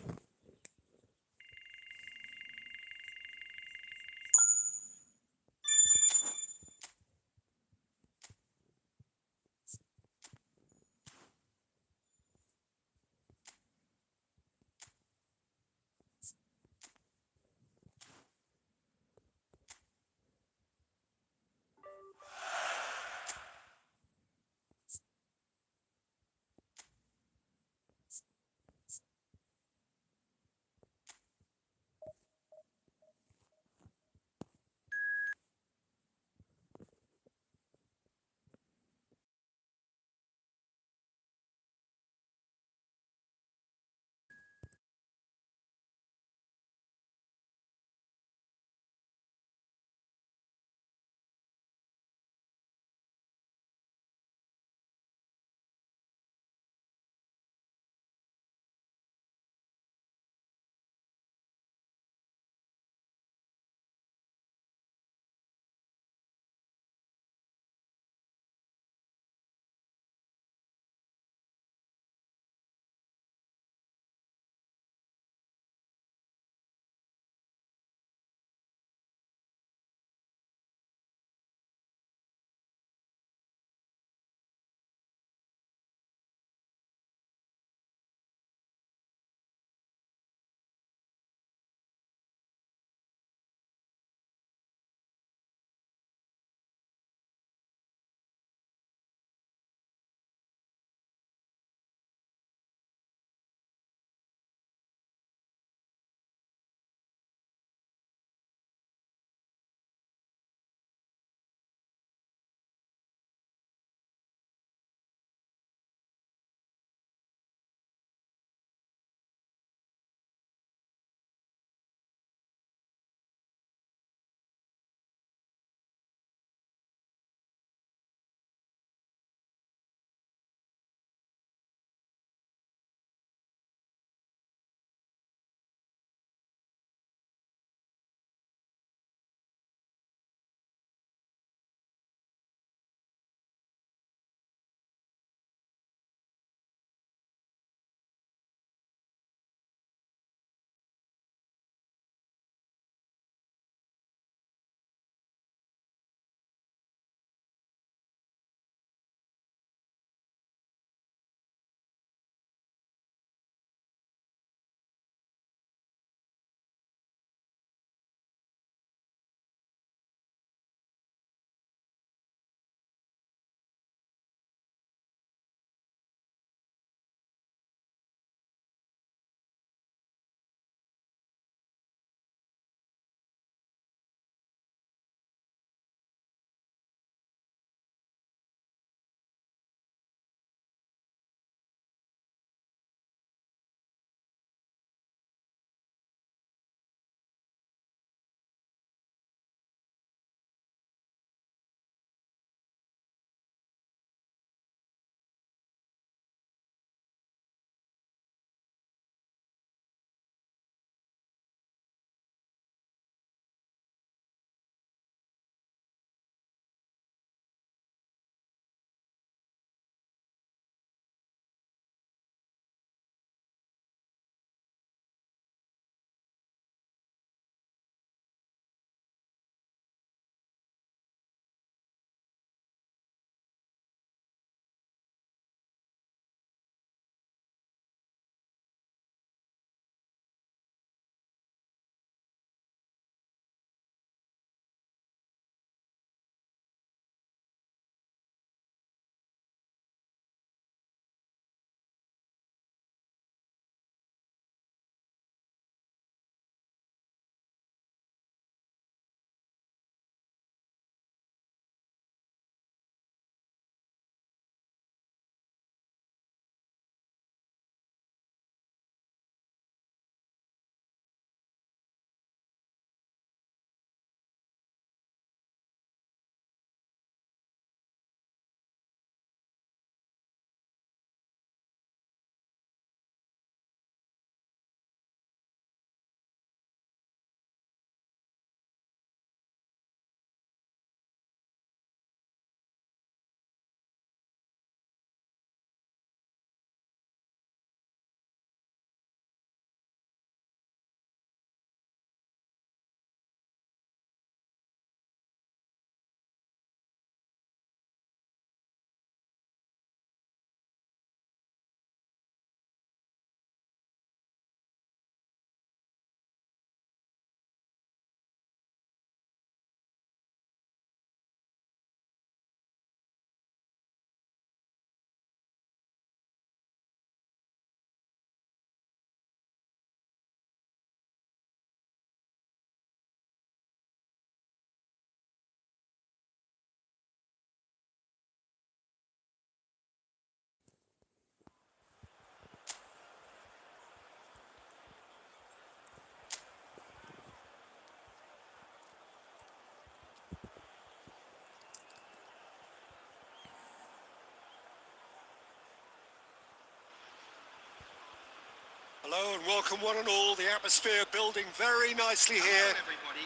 Hello and welcome one and all. The atmosphere building very nicely here.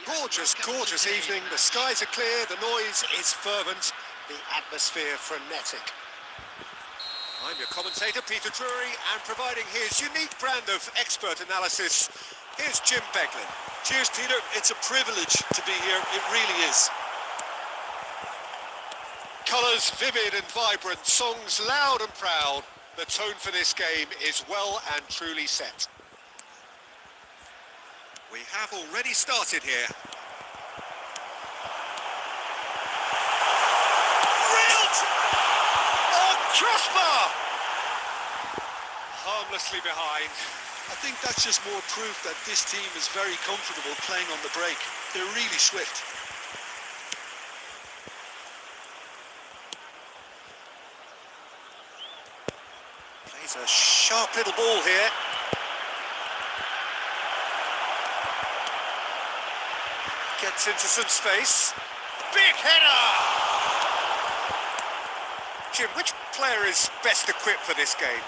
Gorgeous, gorgeous evening. The skies are clear, the noise is fervent, the atmosphere frenetic. I'm your commentator, Peter Drury, and providing his unique brand of expert analysis, here's Jim Beglin. Cheers, Peter. It's a privilege to be here. It really is. Colours vivid and vibrant, songs loud and proud. The tone for this game is well and truly set. We have already started here. Crossbar! Harmlessly behind. I think that's just more proof that this team is very comfortable playing on the break. They're really swift. Plays a sharp little ball here. Gets into some space. Big header! Jim, which player is best equipped for this game?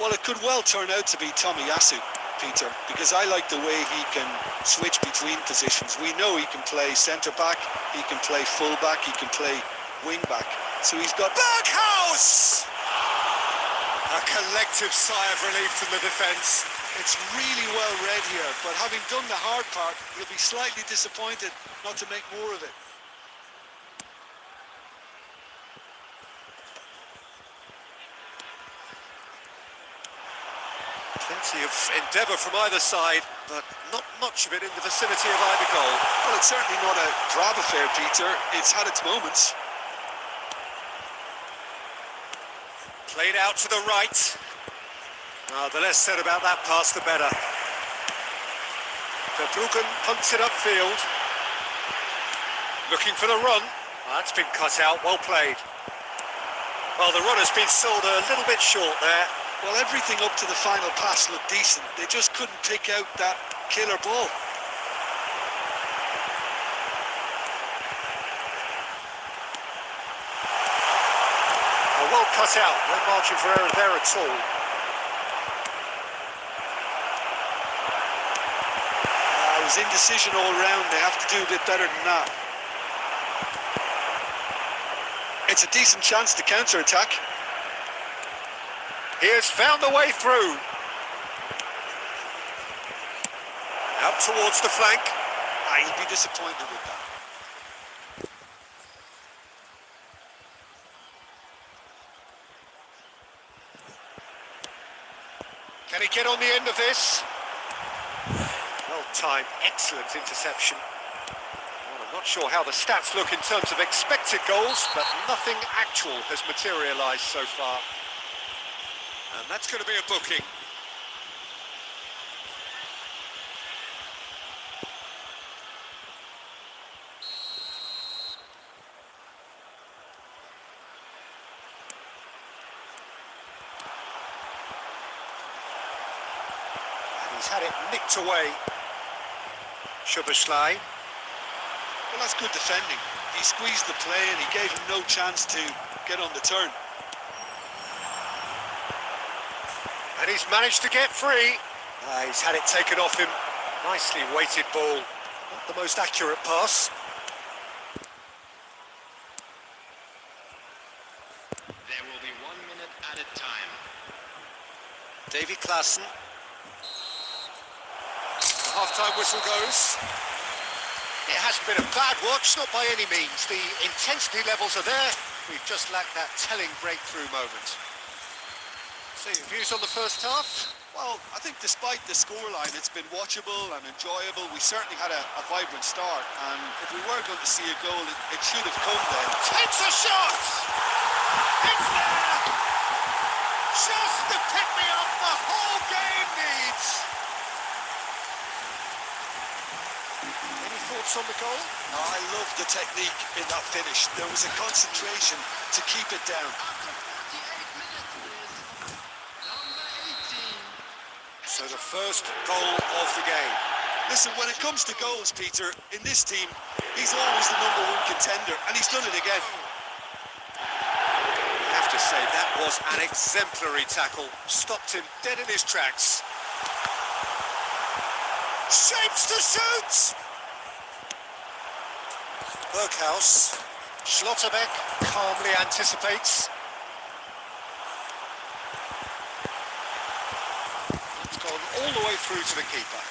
Well, it could well turn out to be Tomiyasu, Peter, because I like the way he can switch between positions. We know he can play centre-back, he can play full-back, he can play wing-back. So he's got... Berghaus! A collective sigh of relief from the defence. It's really well read here, but having done the hard part, he'll be slightly disappointed not to make more of it. Plenty of endeavour from either side, but not much of it in the vicinity of either goal. Well, it's certainly not a drab affair, Peter. It's had its moments. Played out to the right. The less said about that pass, the better. Verbruggen punts it upfield. Looking for the run. That's been cut out, well played. Well, the run has been sold a little bit short there. Well, everything up to the final pass looked decent. They just couldn't pick out that killer ball. Well cut out, no margin for error there at all. It was indecision all round. They have to do a bit better than that. It's a decent chance to counter-attack. He has found the way through. Out towards the flank. He'll be disappointed with that. Can he get on the end of this? Well timed, excellent interception. Well, I'm not sure how the stats look in terms of expected goals, but nothing actual has materialised so far. And that's going to be a booking. And he's had it nicked away. Szoboszlai. Well, that's good defending. He squeezed the play and he gave him no chance to get on the turn. And he's managed to get free. He's had it taken off him. Nicely weighted ball. Not the most accurate pass. There will be 1 minute added time. Davy Klaassen. The half-time whistle goes. It hasn't been a bad watch, not by any means. The intensity levels are there. We've just lacked that telling breakthrough moment. So your views on the first half? Well, I think despite the scoreline, it's been watchable and enjoyable. We certainly had a vibrant start, and if we were going to see a goal, it should have come then. Takes a shot! It's there! Just the pick-me-up the whole game needs! Any thoughts on the goal? I love the technique in that finish. There was a concentration to keep it down. So the first goal of the game. Listen, when it comes to goals, Peter, in this team, he's always the #1 contender, and he's done it again. I have to say, that was an exemplary tackle. Stopped him dead in his tracks. Shapes to shoot! Berghaus. Schlotterbeck calmly anticipates. It's gone all the way through to the keeper.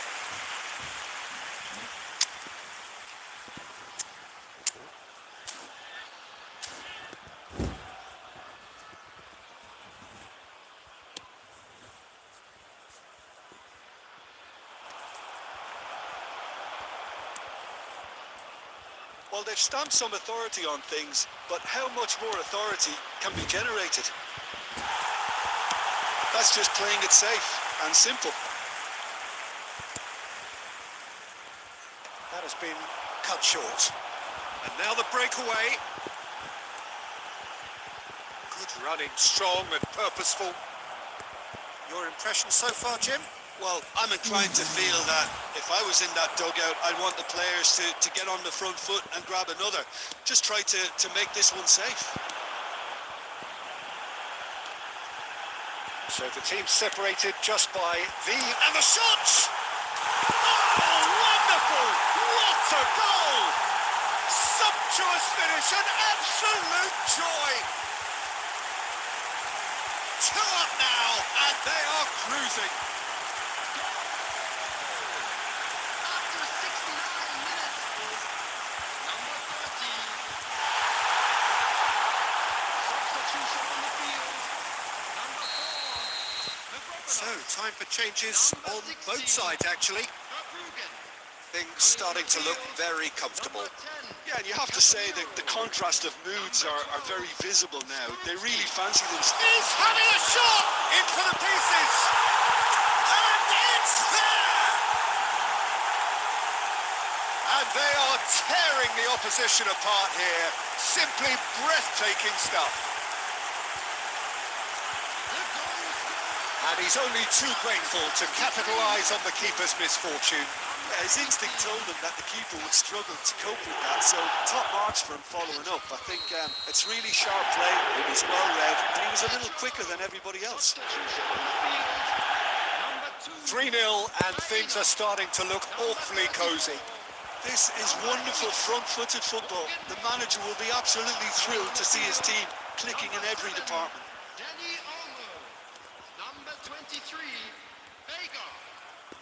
Well, they've stamped some authority on things, but how much more authority can be generated? That's just playing it safe and simple. That has been cut short. And now the breakaway. Good running, strong and purposeful. Your impression so far, Jim? Well, I'm inclined to feel that if I was in that dugout, I'd want the players to get on the front foot and grab another. Just try to make this one safe. So the team's separated just by and the shots! Oh, wonderful! What a goal! Sumptuous finish, an absolute joy! 2 up now, and they are cruising. After 69 minutes is number 30. Substitution on the field. Number 4. So, time for changes on both sides, actually. Things starting to look very comfortable. Yeah, and you have to say that the contrast of moods are very visible now. They really fancy themselves. He's having a shot into the pieces, and it's there! And they are tearing the opposition apart here. Simply breathtaking stuff. And he's only too grateful to capitalise on the keeper's misfortune. Yeah, his instinct told him that the keeper would struggle to cope with that, so top marks for him following up. I think it's really sharp play, it was well read, and he was a little quicker than everybody else. 3-0, and things are starting to look awfully cosy. This is wonderful front-footed football. The manager will be absolutely thrilled to see his team clicking in every department. Danny Olmo. Number 23, Vega.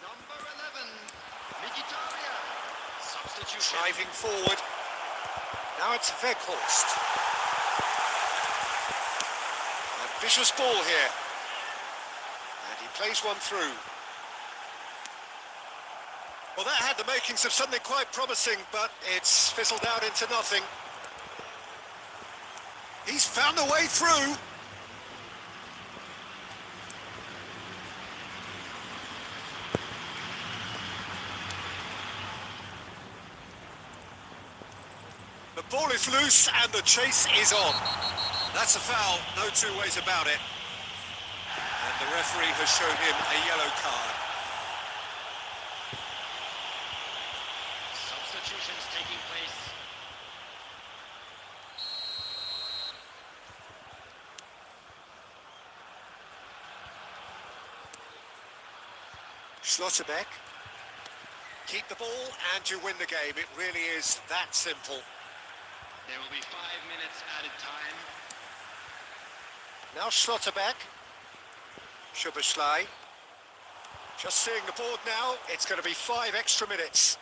Number 11, Mkhitaryan. Substitution. Driving forward. Now it's Weghorst. Ambitious ball here. And he plays one through. Well, that had the makings of something quite promising, but it's fizzled out into nothing. He's found a way through. The ball is loose and the chase is on. That's a foul, no two ways about it. And the referee has shown him a yellow card. Substitutions taking place. Schlotterbeck. Keep the ball and you win the game. It really is that simple. There will be 5 minutes added time. Now Schlotterbeck. Szoboszlai. Just seeing the board now, it's going to be 5 extra minutes.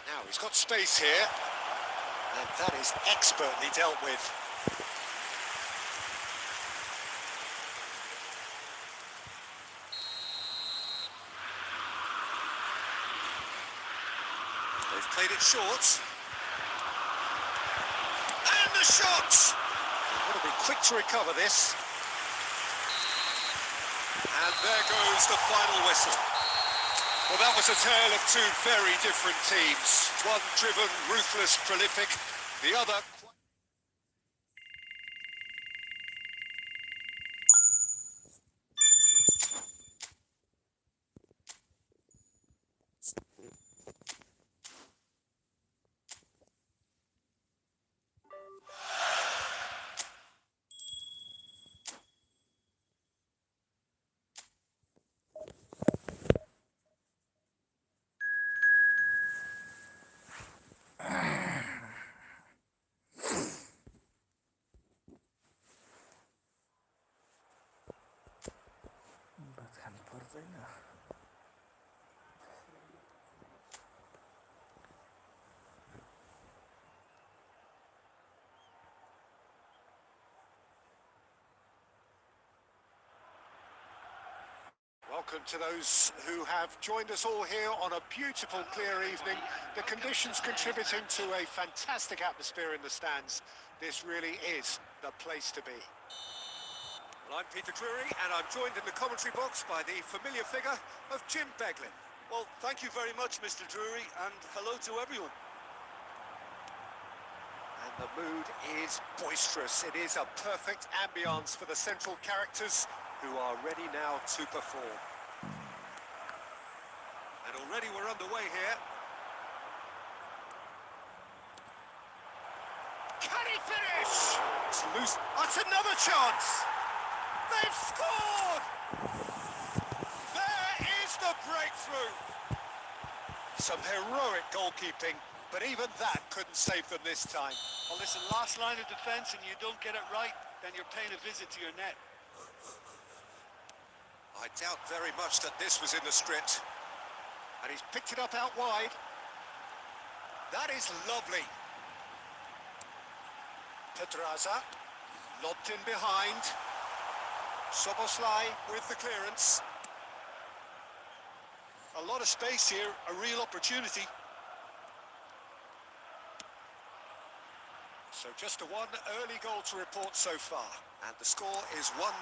Now he's got space here. And that is expertly dealt with. They've played it short. And the shot! They've got to be quick to recover this. And there goes the final whistle. Well, that was a tale of 2 very different teams. One driven, ruthless, prolific. The other... Welcome to those who have joined us all here on a beautiful, clear evening. The conditions contributing to a fantastic atmosphere in the stands. This really is the place to be. Well, I'm Peter Drury, and I'm joined in the commentary box by the familiar figure of Jim Beglin. Well, thank you very much, Mr. Drury, and hello to everyone. And the mood is boisterous. It is a perfect ambience for the central characters who are ready now to perform. And already we're underway here. Can he finish? It's loose. That's another chance. They've scored! There is the breakthrough. Some heroic goalkeeping, but even that couldn't save them this time. Well, listen, last line of defence and you don't get it right, then you're paying a visit to your net. I doubt very much that this was in the script. And he's picked it up out wide. That is lovely. Pedraza, lobbed in behind. Soboslai with the clearance. A lot of space here, a real opportunity. So just a one early goal to report so far. And the score is 1-0.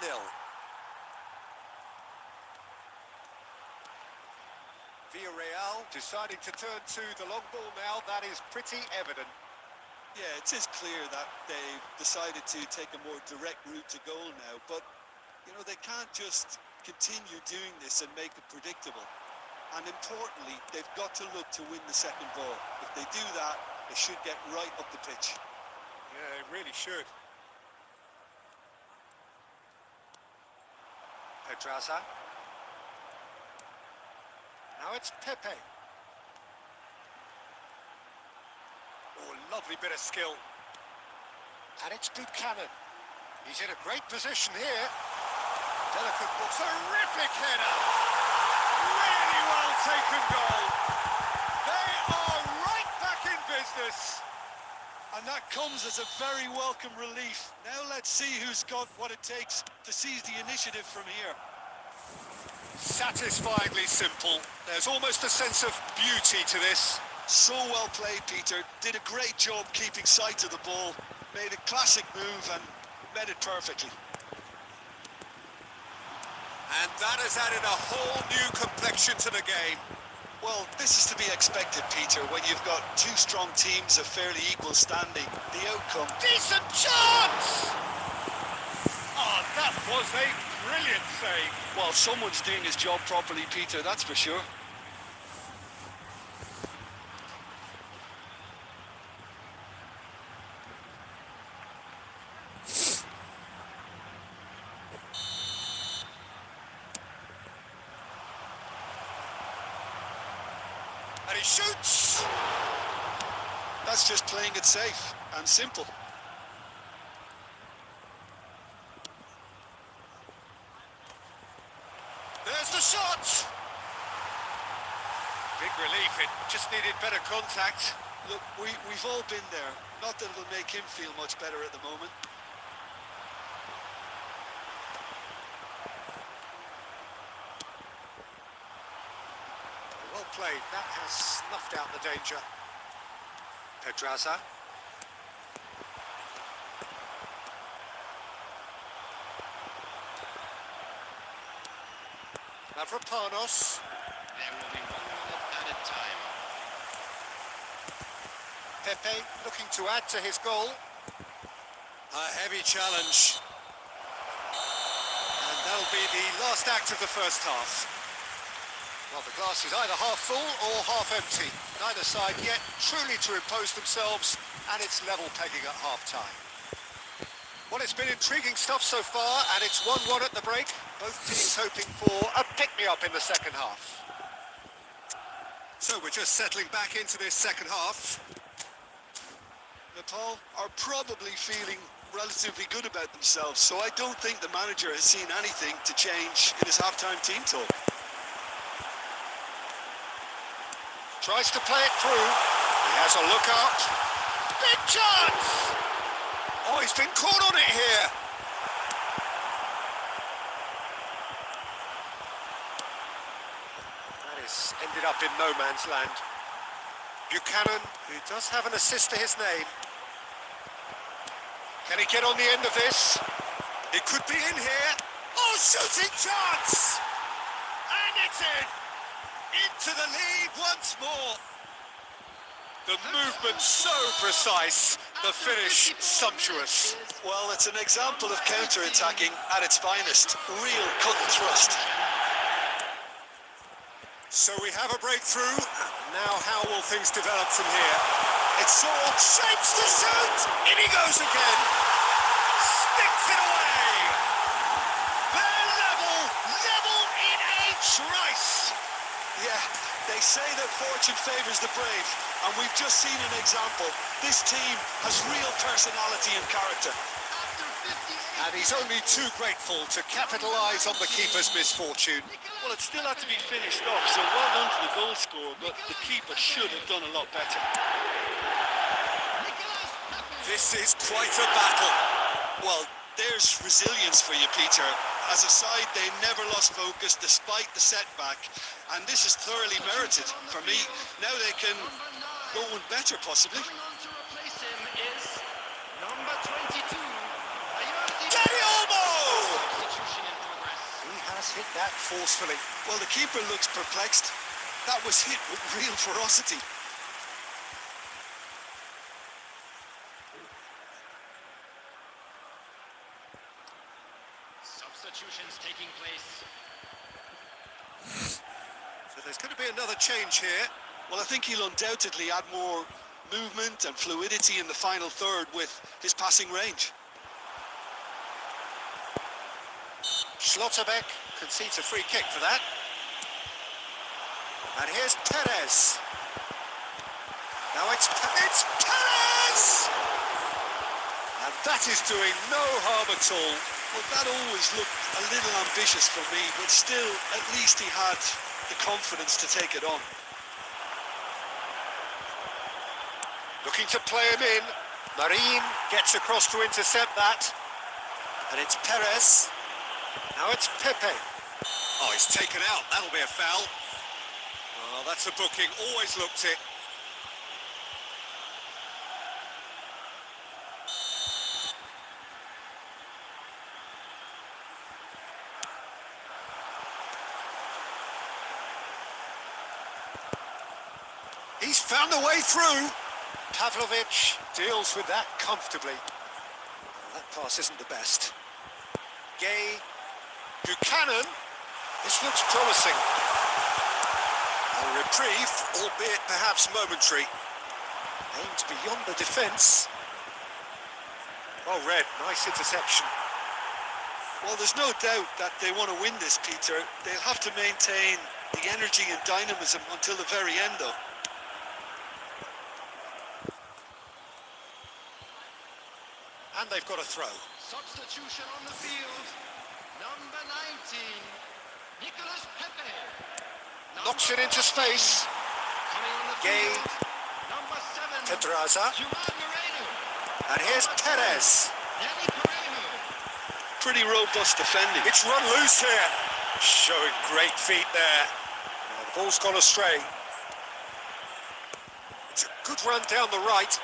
Villarreal deciding to turn to the long ball now. That is pretty evident. Yeah, it is clear that they've decided to take a more direct route to goal now, but, you know, they can't just continue doing this and make it predictable. And importantly, they've got to look to win the second ball. If they do that, they should get right up the pitch. Yeah, they really should. Pedraza. Now it's Pepe. Oh, lovely bit of skill. And it's Buchanan. He's in a great position here. Delicate ball. Terrific header. Really well taken goal. They are right back in business. And that comes as a very welcome relief. Now let's see who's got what it takes to seize the initiative from here. Satisfyingly simple. There's almost a sense of beauty to this. So well played, Peter. Did a great job keeping sight of the ball. Made a classic move and met it perfectly. And that has added a whole new complexion to the game. Well, this is to be expected, Peter, when you've got two strong teams of fairly equal standing. The outcome... Decent chance! Oh, that was a brilliant save. Well, someone's doing his job properly, Peter, that's for sure. And he shoots! That's just playing it safe and simple. There's the shot! Big relief, it just needed better contact. Look, we've all been there. Not that it'll make him feel much better at the moment. Well played, that has snuffed out the danger. Pedraza. Mavropanos. There will be 1 minute added time. Pepe looking to add to his goal. A heavy challenge. And that'll be the last act of the first half. Well, the glass is either half full or half empty. Neither side yet truly to impose themselves, and it's level pegging at half-time. Well, it's been intriguing stuff so far, and it's 1-1 at the break. Both teams hoping for a pick-me-up in the second half. So we're just settling back into this second half. Nepal are probably feeling relatively good about themselves, so I don't think the manager has seen anything to change in his half-time team talk. Tries to play it through. He has a look up. Big chance! Oh, he's been caught on it here. That is ended up in no man's land. Buchanan, who does have an assist to his name. Can he get on the end of this? It could be in here. Oh, shooting chance! And it's in! Into the lead once more. The movement so precise, the finish sumptuous. Well, it's an example of counter-attacking at its finest. Real cut and thrust. So we have a breakthrough. Now how will things develop from here? It's Saul, shapes to shoot! In he goes again! Sticks it away! They're level in a trice! Yeah, they say that fortune favours the brave, and we've just seen an example. This team has real personality and character. And he's only too grateful to capitalise on the keeper's misfortune. Well, it still had to be finished off, so well done to the goal scorer, but the keeper should have done a lot better. This is quite a battle. Well, there's resilience for you, Peter. As a side, they never lost focus despite the setback, and this is thoroughly merited. For me, now they can go one better, possibly. Daddy Olmo! He has hit that forcefully. Well, the keeper looks perplexed. That was hit with real ferocity. Substitutions taking place. So there's going to be another change here. Well, I think he'll undoubtedly add more movement and fluidity in the final third with his passing range. Schlotterbeck concedes a free kick for that. And here's Perez. Now it's Perez! And that is doing no harm at all. Well, that always looked a little ambitious for me, but still, at least he had the confidence to take it on. Looking to play him in. Marin gets across to intercept that. And it's Perez. Now it's Pepe. Oh, he's taken out. That'll be a foul. Oh, that's a booking. Always looked it. He's found a way through. Pavlovic deals with that comfortably. Oh, that pass isn't the best. Gay. Buchanan. This looks promising. A reprieve, albeit perhaps momentary. Aims beyond the defence. Well read, nice interception. Well, there's no doubt that they want to win this, Peter. They'll have to maintain the energy and dynamism until the very end, though. And they've got a throw. Substitution on the field. Number 19, Nicolas Pepe. Knocks it into space. Coming on the Gay. field. Number 7, Pedraza. Juan Moreno. And here's Perez. Nelly Moreno. Pretty robust defending. It's run loose here. Showing great feet there. The ball's gone astray. It's a good run down the right.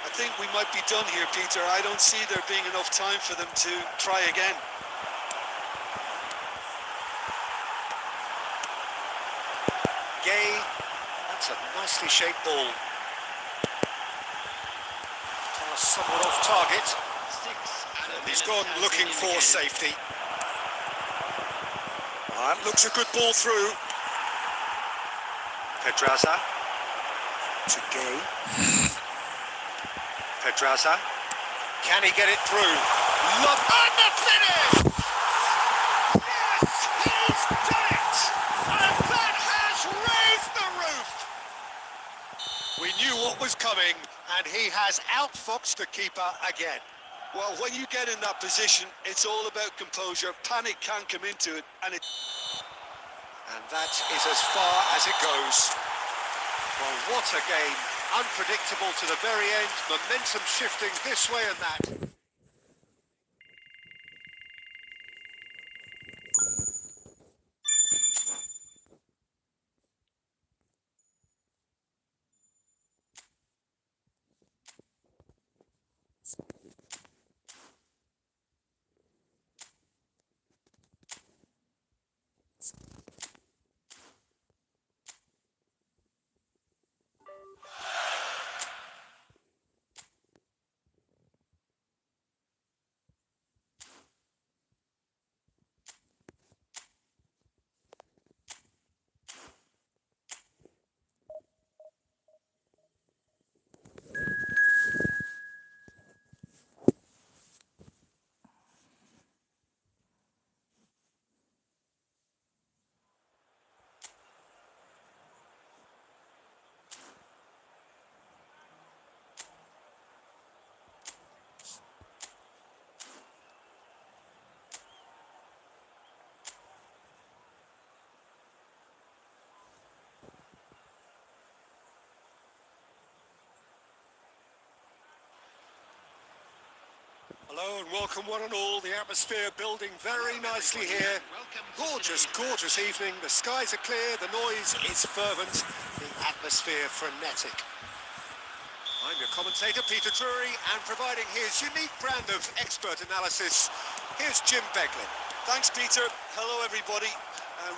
I think we might be done here, Peter. I don't see there being enough time for them to try again. Gay. That's a nicely shaped ball. Pass somewhat off target. 6 And he's gone looking for safety. That looks a good ball through. Pedraza. To Gay. Pedraza. Can he get it through? Love and the finish! Yes, he's done it! And that has raised the roof! We knew what was coming, and he has outfoxed the keeper again. Well, when you get in that position, it's all about composure. Panic can't come into it, and that is as far as it goes. Well, what a game. Unpredictable to the very end. Momentum shifting this way and that. Hello and welcome one and all. The atmosphere building very nicely here. Gorgeous, gorgeous evening. The skies are clear, the noise is fervent, the atmosphere frenetic. I'm your commentator, Peter Drury, and providing his unique brand of expert analysis, here's Jim Beglin. thanks, Peter. Hello, everybody.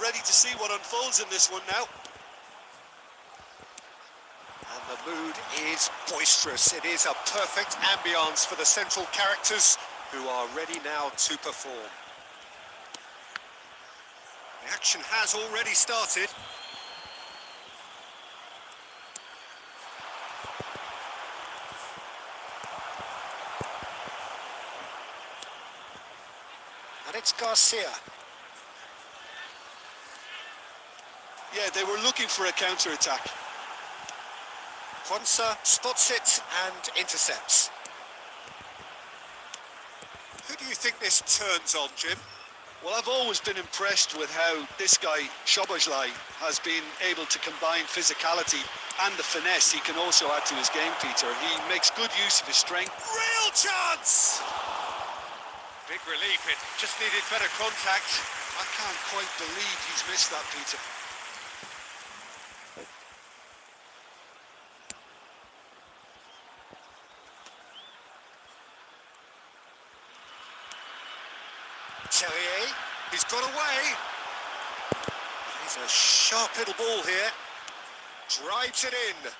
Ready to see what unfolds in this one now. And the mood is boisterous. It is a perfect ambience for the central characters who are ready now to perform. The action has already started. And it's Garcia. Yeah, they were looking for a counter-attack. Quansah spots it and intercepts. Who do you think this turns on, Jim? Well, I've always been impressed with how this guy, Szoboszlai, has been able to combine physicality and the finesse he can also add to his game, Peter. He makes good use of his strength. Real chance! Big relief, it just needed better contact. I can't quite believe he's missed that, Peter. Terrier, he's got away. He's a sharp little ball here. Drives it in.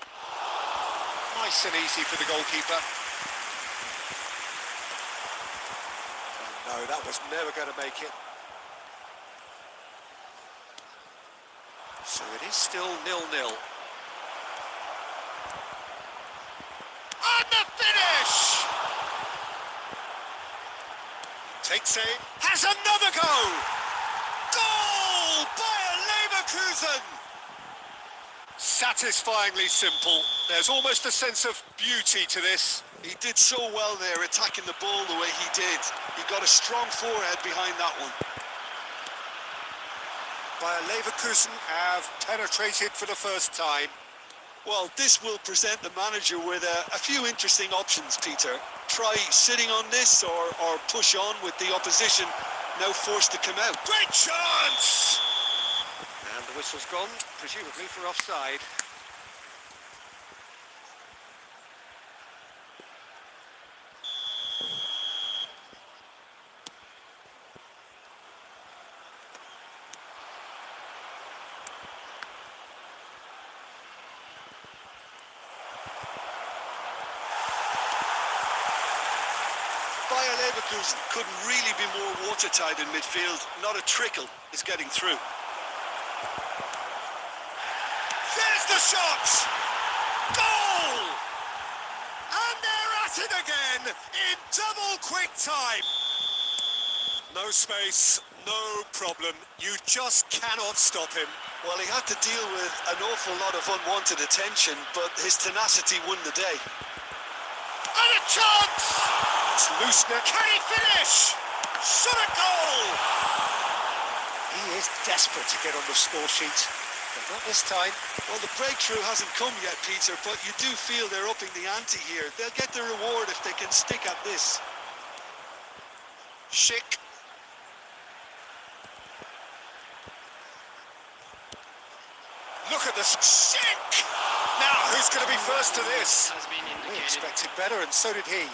Nice and easy for the goalkeeper. Oh, no, that was never going to make it. So it is still 0-0. And the finish! Takes aim, has another go! Goal! Bayer Leverkusen! Satisfyingly simple. There's almost a sense of beauty to this. He did so well there, attacking the ball the way he did. He got a strong forehead behind that one. Bayer Leverkusen have penetrated for the first time. Well, this will present the manager with a few interesting options, Peter. Try sitting on this or push on with the opposition now forced to come out. Great chance! And the whistle's gone, presumably for offside. Bayer Leverkusen couldn't really be more watertight in midfield. Not a trickle is getting through. There's the shot! Goal! And they're at it again in double quick time. No space, no problem. You just cannot stop him. Well, he had to deal with an awful lot of unwanted attention, but his tenacity won the day. And a chance! It's loose now. Can he finish? Shot a goal! He is desperate to get on the score sheet, but not this time. Well, the breakthrough hasn't come yet, Peter, but you do feel they're upping the ante here. They'll get the reward if they can stick at this. Schick. Look at this. Schick! Now, who's going to be first to this? Has been We indicated. expected better, and so did he.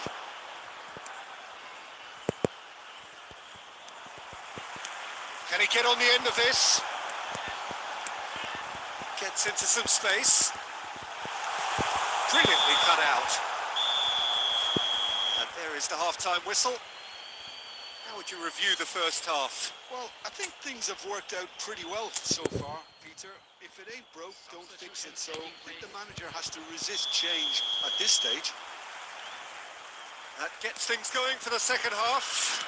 Can he get on the end of this? Gets into some space. Brilliantly cut out. And there is the half-time whistle. How would you review the first half? Well, I think things have worked out pretty well so far, Peter. If it ain't broke, don't fix it. So I think the manager has to resist change at this stage. That gets things going for the second half.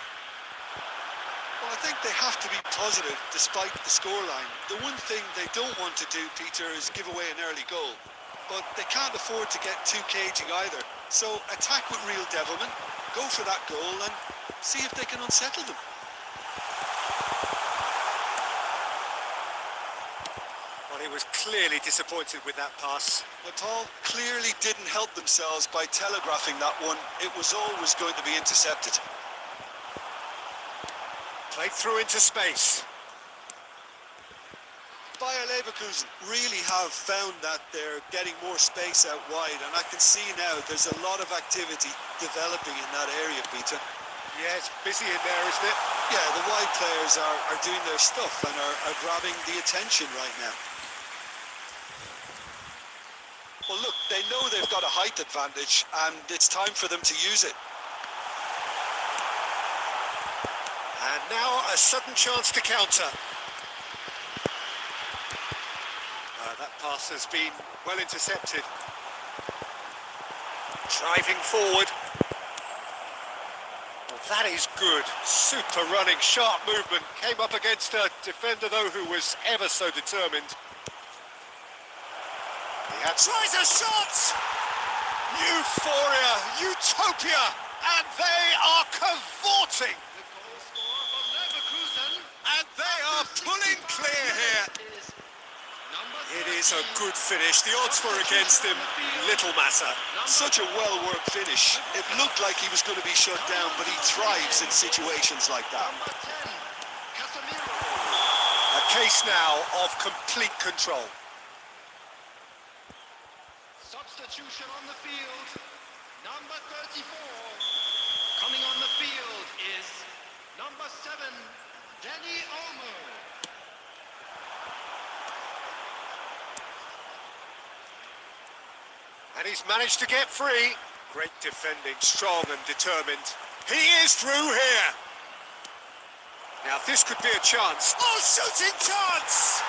Well, I think they have to be positive despite the scoreline. The one thing they don't want to do, Peter, is give away an early goal. But they can't afford to get too cagey either. So attack with real devilment, go for that goal and see if they can unsettle them. Well, he was clearly disappointed with that pass. Nepal clearly didn't help themselves by telegraphing that one. It was always going to be intercepted. Played through into space. Bayer Leverkusen really have found that they're getting more space out wide, and I can see now there's a lot of activity developing in that area, Peter. Yeah, it's busy in there, isn't it? Yeah, the wide players are doing their stuff and are grabbing the attention right now. Well, look, they know they've got a height advantage, and it's time for them to use it. And now a sudden chance to counter. That pass has been well intercepted. Driving forward. Well, that is good. Super running, sharp movement. Came up against a defender, though, who was ever so determined. He had tries a shot! Euphoria, utopia, and they are cavorting. The goal scorer from Leverkusen. And they are pulling clear here. It is a good finish. The odds were against him. Little matter. Such a well-worked finish. It looked like he was going to be shut down, but he thrives in situations like that. Number 10, Casemiro. A case now of complete control. Substitution on the field. Number 34. Coming on the field is number 7, Danny Olmo. And he's managed to get free. Great defending, strong and determined. He is through here. Now this could be a chance. Oh, shooting chance!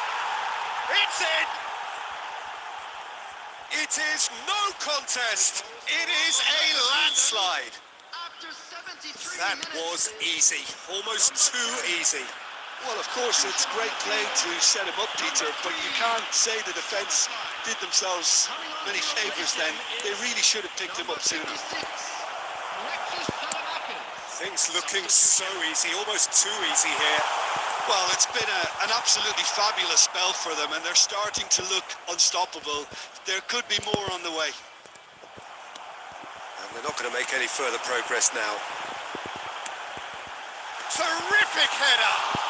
It's in! It is no contest. It is a landslide. After 73 That minutes, was easy. Almost too easy. Well, of course, it's great play to set him up, Peter, but you can't say the defence did themselves many favours then. They really should have picked him up sooner. 56, Alexis Salavakis. Things looking so easy, almost too easy here. Well, it's been an absolutely fabulous spell for them, and they're starting to look unstoppable. There could be more on the way. And they're not going to make any further progress now. Terrific header!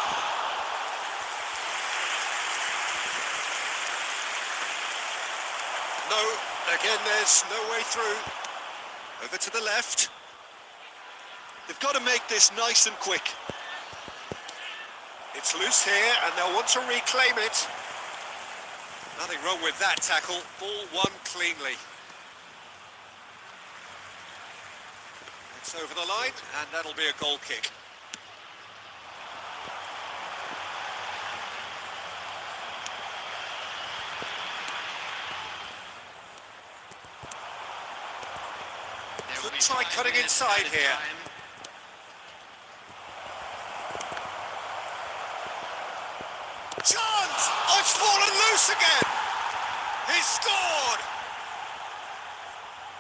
No, again, there's no way through. Over to the left. They've got to make this nice and quick. It's loose here, and they'll want to reclaim it. Nothing wrong with that tackle. Ball won cleanly. It's over the line, and that'll be a goal kick. Could try cutting inside here. Chance! Oh, it's fallen loose again! He scored!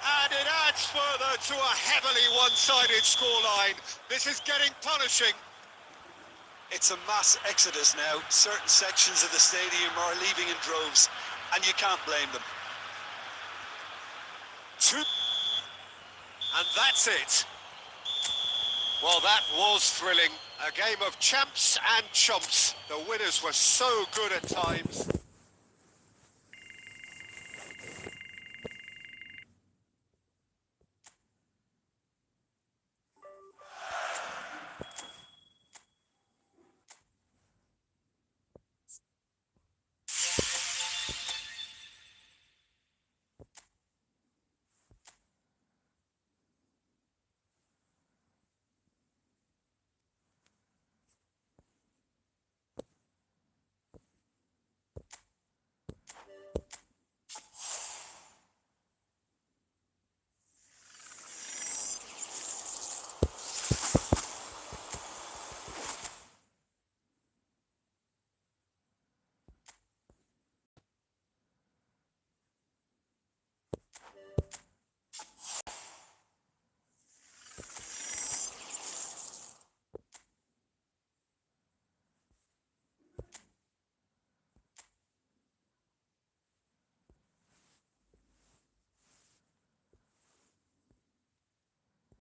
And it adds further to a heavily one-sided scoreline. This is getting punishing. It's a mass exodus now. Certain sections of the stadium are leaving in droves, and you can't blame them. And that's it. Well, that was thrilling. A game of champs and chumps. The winners were so good at times.